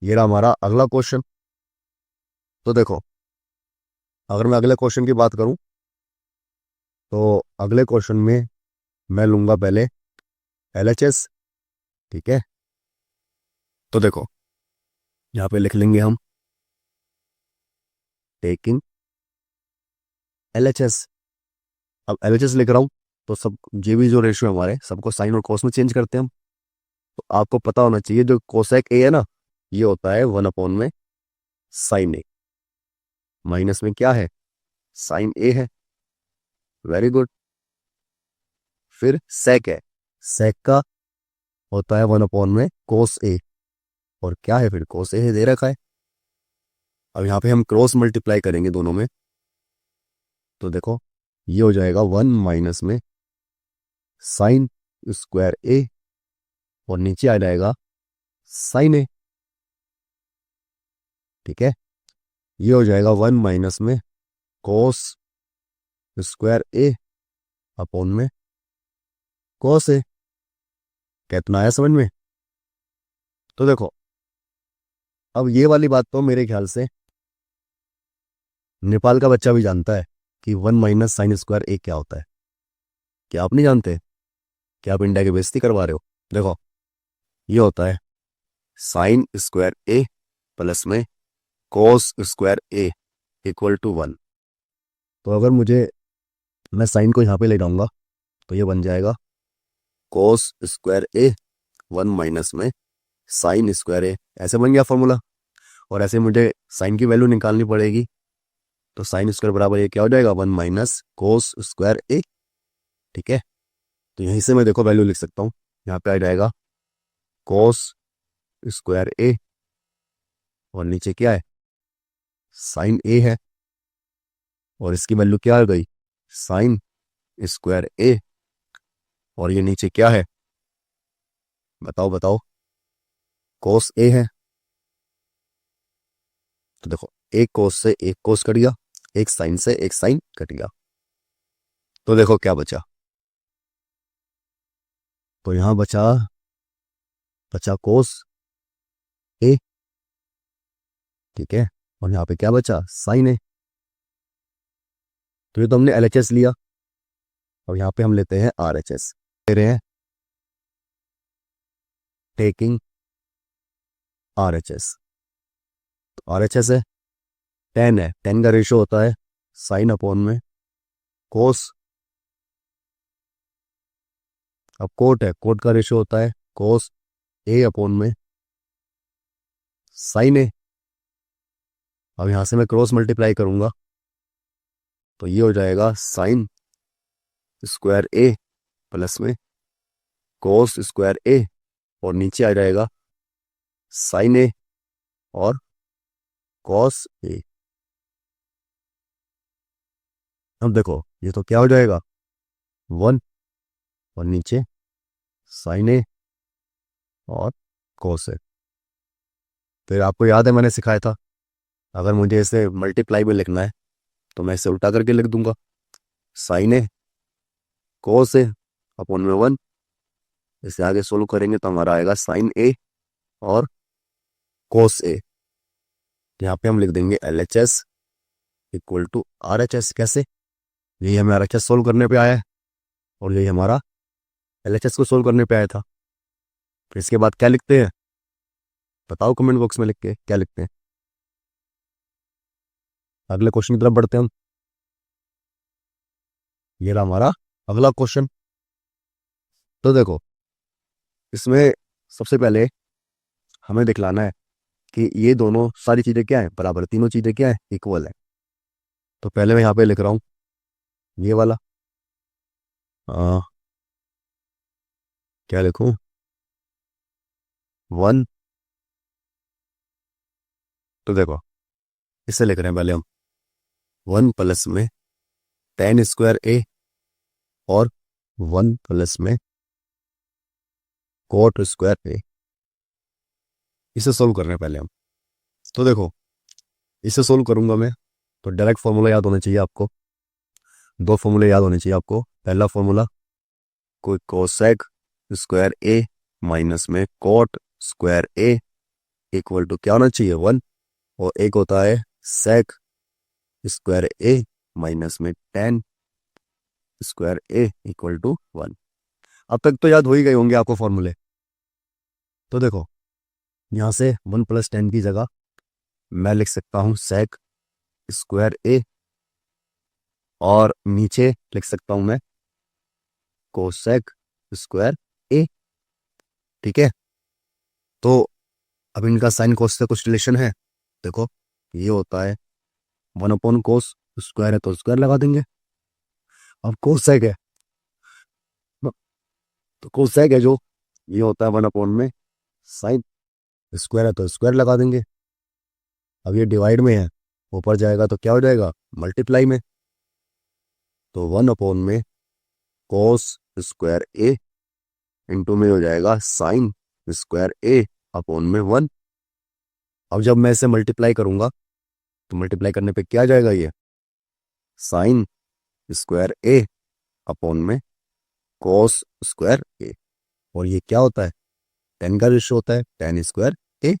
ये रहा हमारा अगला क्वेश्चन। तो देखो, अगर मैं अगले क्वेश्चन की बात करूं, तो अगले क्वेश्चन में मैं लूंगा पहले एल एच एस। ठीक है, तो देखो यहाँ पे लिख लेंगे हम टेकिंग एल एच एस। अब एल एच एस लिख रहा हूं, तो सब ये भी जो रेशियो हमारे सबको साइन और कोस में चेंज करते हैं हम। तो आपको पता होना चाहिए, जो कोसेक ए है ना, ये होता है वन अपॉन में साइन ए। माइनस में क्या है, साइन ए है। Very good. फिर सेक है, सेक का होता है वन अपॉन में कोस ए। और क्या है, फिर कोस ए दे रखा है। अब यहाँ पे हम क्रॉस मल्टीप्लाई करेंगे दोनों में, तो देखो ये हो जाएगा वन माइनस में साइन स्क्वायर ए, और नीचे आ जाएगा साइन ए। ठीक है, ये हो जाएगा वन माइनस में कोस स्क्वायर ए अपॉन में कोस ए। कितना आया समझ में? तो देखो, अब ये वाली बात तो मेरे ख्याल से नेपाल का बच्चा भी जानता है कि वन माइनस साइन स्क्वायर ए क्या होता है। क्या आप नहीं जानते? क्या आप इंडिया की बेइज्जती करवा रहे हो? देखो, ये होता है साइन स्क्वायर ए प्लस में cos square A equal to one. तो अगर मुझे, मैं साइन को यहाँ पे ले जाऊंगा, तो ये बन जाएगा कोस स्क्वायर ए वन माइनस में साइन स्क्वायर ए। ऐसे बन गया फॉर्मूला। और ऐसे मुझे साइन की वैल्यू निकालनी पड़ेगी, तो साइन स्क्वायर बराबर ये क्या हो जाएगा, वन माइनस कोस स्क्वायर ए। ठीक है, तो यहीं से मैं देखो वैल्यू लिख सकता हूँ। यहाँ पे आ जाएगा कोस स्क्वायर ए, और नीचे क्या है, साइन ए है। और इसकी वैल्यू क्या आ गई, साइन स्क्वायर ए। और ये नीचे क्या है, बताओ बताओ, कोस ए है। तो देखो, एक कोस से एक कोस कट गया, एक साइन से एक साइन कट गया। तो देखो क्या बचा, तो यहां बचा बचा कोस ए। ठीक है, और यहाँ पे क्या बचा, साइन ए। तो ये तो हमने एलएचएस लिया। अब यहाँ पे हम लेते हैं आरएचएस, ले रहे हैं टेकिंग आरएचएस। तो आरएचएस है, टेन है, टेन का रेशियो होता है साइन अपॉन में कोस। अब कोट है, कोट का रेशियो होता है कोस ए अपॉन में साइन ए। अब यहां से मैं क्रॉस मल्टीप्लाई करूंगा, तो ये हो जाएगा साइन स्क्वायर ए प्लस में कोस स्क्वायर ए, और नीचे आ जाएगा साइन ए और कॉस ए। अब देखो, ये तो क्या हो जाएगा, वन, और नीचे साइन ए और कोस ए। फिर आपको याद है मैंने सिखाया था, अगर मुझे इसे मल्टीप्लाई में लिखना है तो मैं इसे उल्टा करके लिख दूंगा, साइन ए कोस ए अपॉन में 1। इसे आगे सोल्व करेंगे तो हमारा आएगा साइन ए और कोस ए। यहाँ पे हम लिख देंगे L H S equal to R H S. कैसे? यही हमें आर एच एस सोल्व करने पे आया है और यही हमारा एल एच एस को सोल्व करने पे आया था। फिर इसके बाद क्या लिखते हैं बताओ कमेंट बॉक्स में लिख के क्या लिखते हैं। अगले क्वेश्चन की तरफ बढ़ते हैं हम। ये रहा हमारा अगला क्वेश्चन। तो देखो इसमें सबसे पहले हमें दिखलाना है कि ये दोनों सारी चीजें क्या है, बराबर, तीनों चीजें क्या है, इक्वल है। तो पहले मैं यहाँ पे लिख रहा हूँ ये वाला, आ, क्या लिखूं, 1। तो देखो इसे लिख रहे हैं पहले हम 1 प्लस में टेन स्क्वायर ए और 1 प्लस में कोट स्क्वायर ए। इसे सोल्व कर रहे हैं पहले हम। तो देखो इसे सोल्व करूंगा मैं तो डायरेक्ट फॉर्मूला याद होना चाहिए आपको। दो फॉर्मूले याद होने चाहिए आपको। पहला फॉर्मूला कोई कोसेक स्क्वायर ए माइनस में cot square A equal to क्या होना चाहिए, 1। और एक होता है सेक स्क्वायर ए माइनस में tan square A equal to 1। अब तक तो याद हो ही गए होंगे आपको फॉर्मूले। तो देखो यहाँ से 1 प्लस 10 की जगह मैं लिख सकता हूँ सेक स्क्वायर ए और नीचे लिख सकता हूँ मैं कोसेक स्क्वायर ए। ठीक है, तो अब इनका साइन कोस से कुछ रिलेशन है। देखो ये होता है 1 अपॉन कोस, स्क्वायर है तो स्क्वायर लगा देंगे। अब कोसेक है तो कोसेक है जो ये होता है 1 अपॉन में साइन, स्क्वायर है तो स्क्वायर लगा देंगे। अब ये डिवाइड में है, ऊपर जाएगा तो क्या हो जाएगा, मल्टीप्लाई में। तो 1 अपॉन में कोस स्क्वायर ए इंटू में हो जाएगा साइन स्क्वायर ए अपॉन में 1। अब जब मैं इसे मल्टीप्लाई करूंगा तो मल्टीप्लाई करने पे क्या आ जाएगा, ये साइन स्क्वायर ए अपॉन में कोस स्क्वायर ए। और ये क्या होता है, 10 का रेशियो होता है, 10 स्क्वायर ए।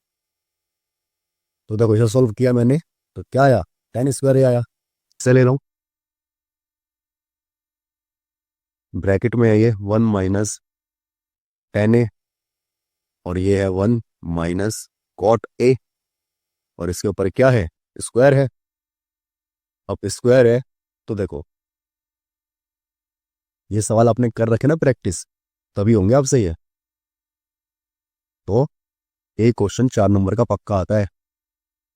तो देखो इसे सॉल्व किया मैंने तो क्या आया, 10 स्क्वायर ए आया। इसे ले लो, ब्रैकेट में है ये 1 माइनस 10 ए और ये है 1 माइनस कॉट ए और इसके ऊपर क्या है, स्क्वायर है। अब स्क्वायर है तो देखो ये सवाल आपने कर रखे ना प्रैक्टिस, तभी होंगे आपसे ये। तो एक क्वेश्चन 4 नंबर का पक्का आता है।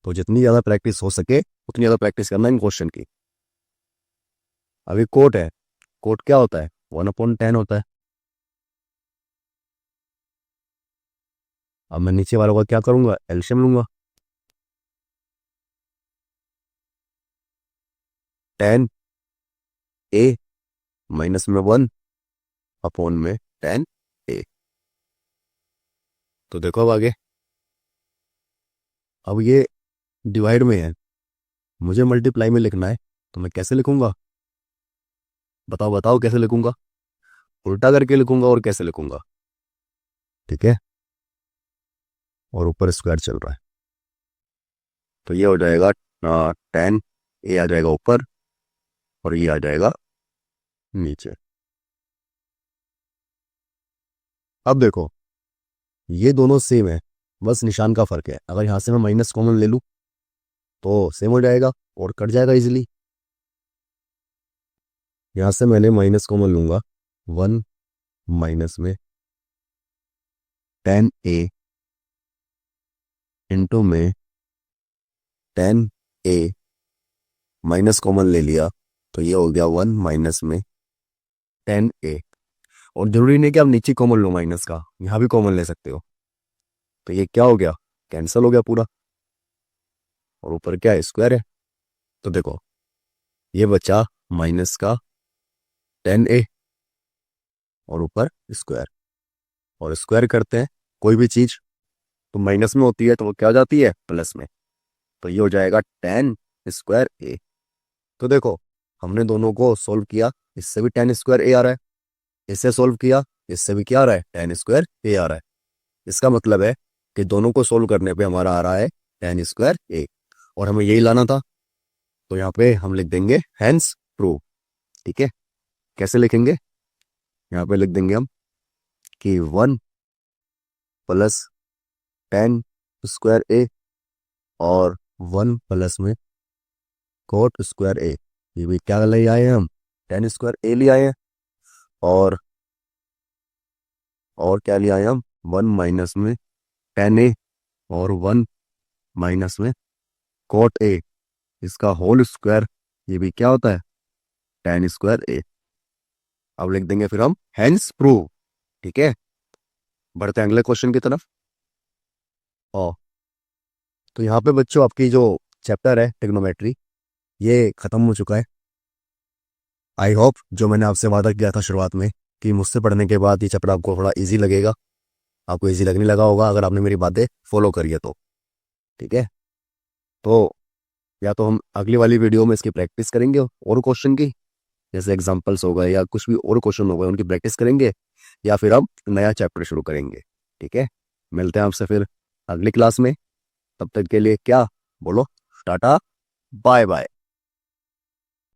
तो जितनी ज्यादा प्रैक्टिस हो सके उतनी ज्यादा प्रैक्टिस करना इन क्वेश्चन की। अभी कोट है, कोट क्या होता है, 1/10 होता है। अब मैं नीचे वालों का क्या करूंगा, एलसीएम लूंगा। 10 ए माइनस में 1 अपॉन में 10 ए। तो देखो अब आगे, अब ये डिवाइड में है, मुझे मल्टीप्लाई में लिखना है तो मैं कैसे लिखूंगा, बताओ बताओ कैसे लिखूंगा, उल्टा करके लिखूंगा और कैसे लिखूंगा। ठीक है, और ऊपर स्क्वायर चल रहा है तो ये हो जाएगा 10 ए आ जाएगा ऊपर और ये आ जाएगा नीचे। अब देखो ये दोनों सेम है, बस निशान का फर्क है। अगर यहां से मैं माइनस कॉमन ले लूं तो सेम हो जाएगा और कट जाएगा इजीली। यहां से मैंने माइनस कॉमन लूंगा, 1 माइनस में 10 ए इंटू में 10 ए माइनस कॉमन ले लिया तो ये हो गया 1 माइनस में 10 ए। और जरूरी नहीं कि आप नीचे कॉमन लो माइनस का, यहां भी कॉमन ले सकते हो। तो ये क्या हो गया, कैंसिल हो गया पूरा और ऊपर क्या है, स्क्वायर है। तो देखो ये बचा माइनस का 10 ए और ऊपर स्क्वायर, और स्क्वायर करते हैं कोई भी चीज तो माइनस में होती है तो वो क्या हो जाती है, प्लस में। तो ये हो जाएगा टेन स्क्वायर ए। तो देखो हमने दोनों को सोल्व किया, इससे भी टेन स्क्वायर ए आ रहा है, इससे सोल्व किया, इससे भी क्या आ रहा है, टेन स्क्वायर ए आ रहा है। इसका मतलब है कि दोनों को सोल्व करने पे हमारा आ रहा है टेन स्क्वायर ए, और हमें यही लाना था। तो यहाँ पे हम लिख देंगे हेंस प्रूव। ठीक है, कैसे लिखेंगे, यहाँ पे लिख देंगे हम कि वन प्लस टेन स्क्वायर ए और वन प्लस में कोट स्क्वायर ए। ये भी क्या ले आए हैं हम, टेन स्क्वायर ए ले आए हैं, और क्या ले आए हम, वन माइनस में टेन ए और वन माइनस में कोट ए, इसका होल स्क्वायर। ये भी क्या होता है, टेन स्क्वायर ए। अब लिख देंगे फिर हम हेंस प्रूव। ठीक है, बढ़ते हैं अगले क्वेश्चन की तरफ। और तो यहाँ पे बच्चों आपकी जो चैप्टर है ट्रिग्नोमेट्री ये खत्म हो चुका है। आई होप जो मैंने आपसे वादा किया था शुरुआत में कि मुझसे पढ़ने के बाद ये चैप्टर आपको थोड़ा इजी लगेगा, आपको इजी लगने लगा होगा अगर आपने मेरी बातें फॉलो करी है तो। ठीक है, तो या तो हम अगली वाली वीडियो में इसकी प्रैक्टिस करेंगे और क्वेश्चन की, जैसे एग्जांपल्स हो गए या कुछ भी और क्वेश्चन हो गए उनकी प्रैक्टिस करेंगे, या फिर हम नया चैप्टर शुरू करेंगे। ठीक है, मिलते हैं आपसे फिर अगली क्लास में। तब तक के लिए क्या बोलो, टाटा बाय बाय।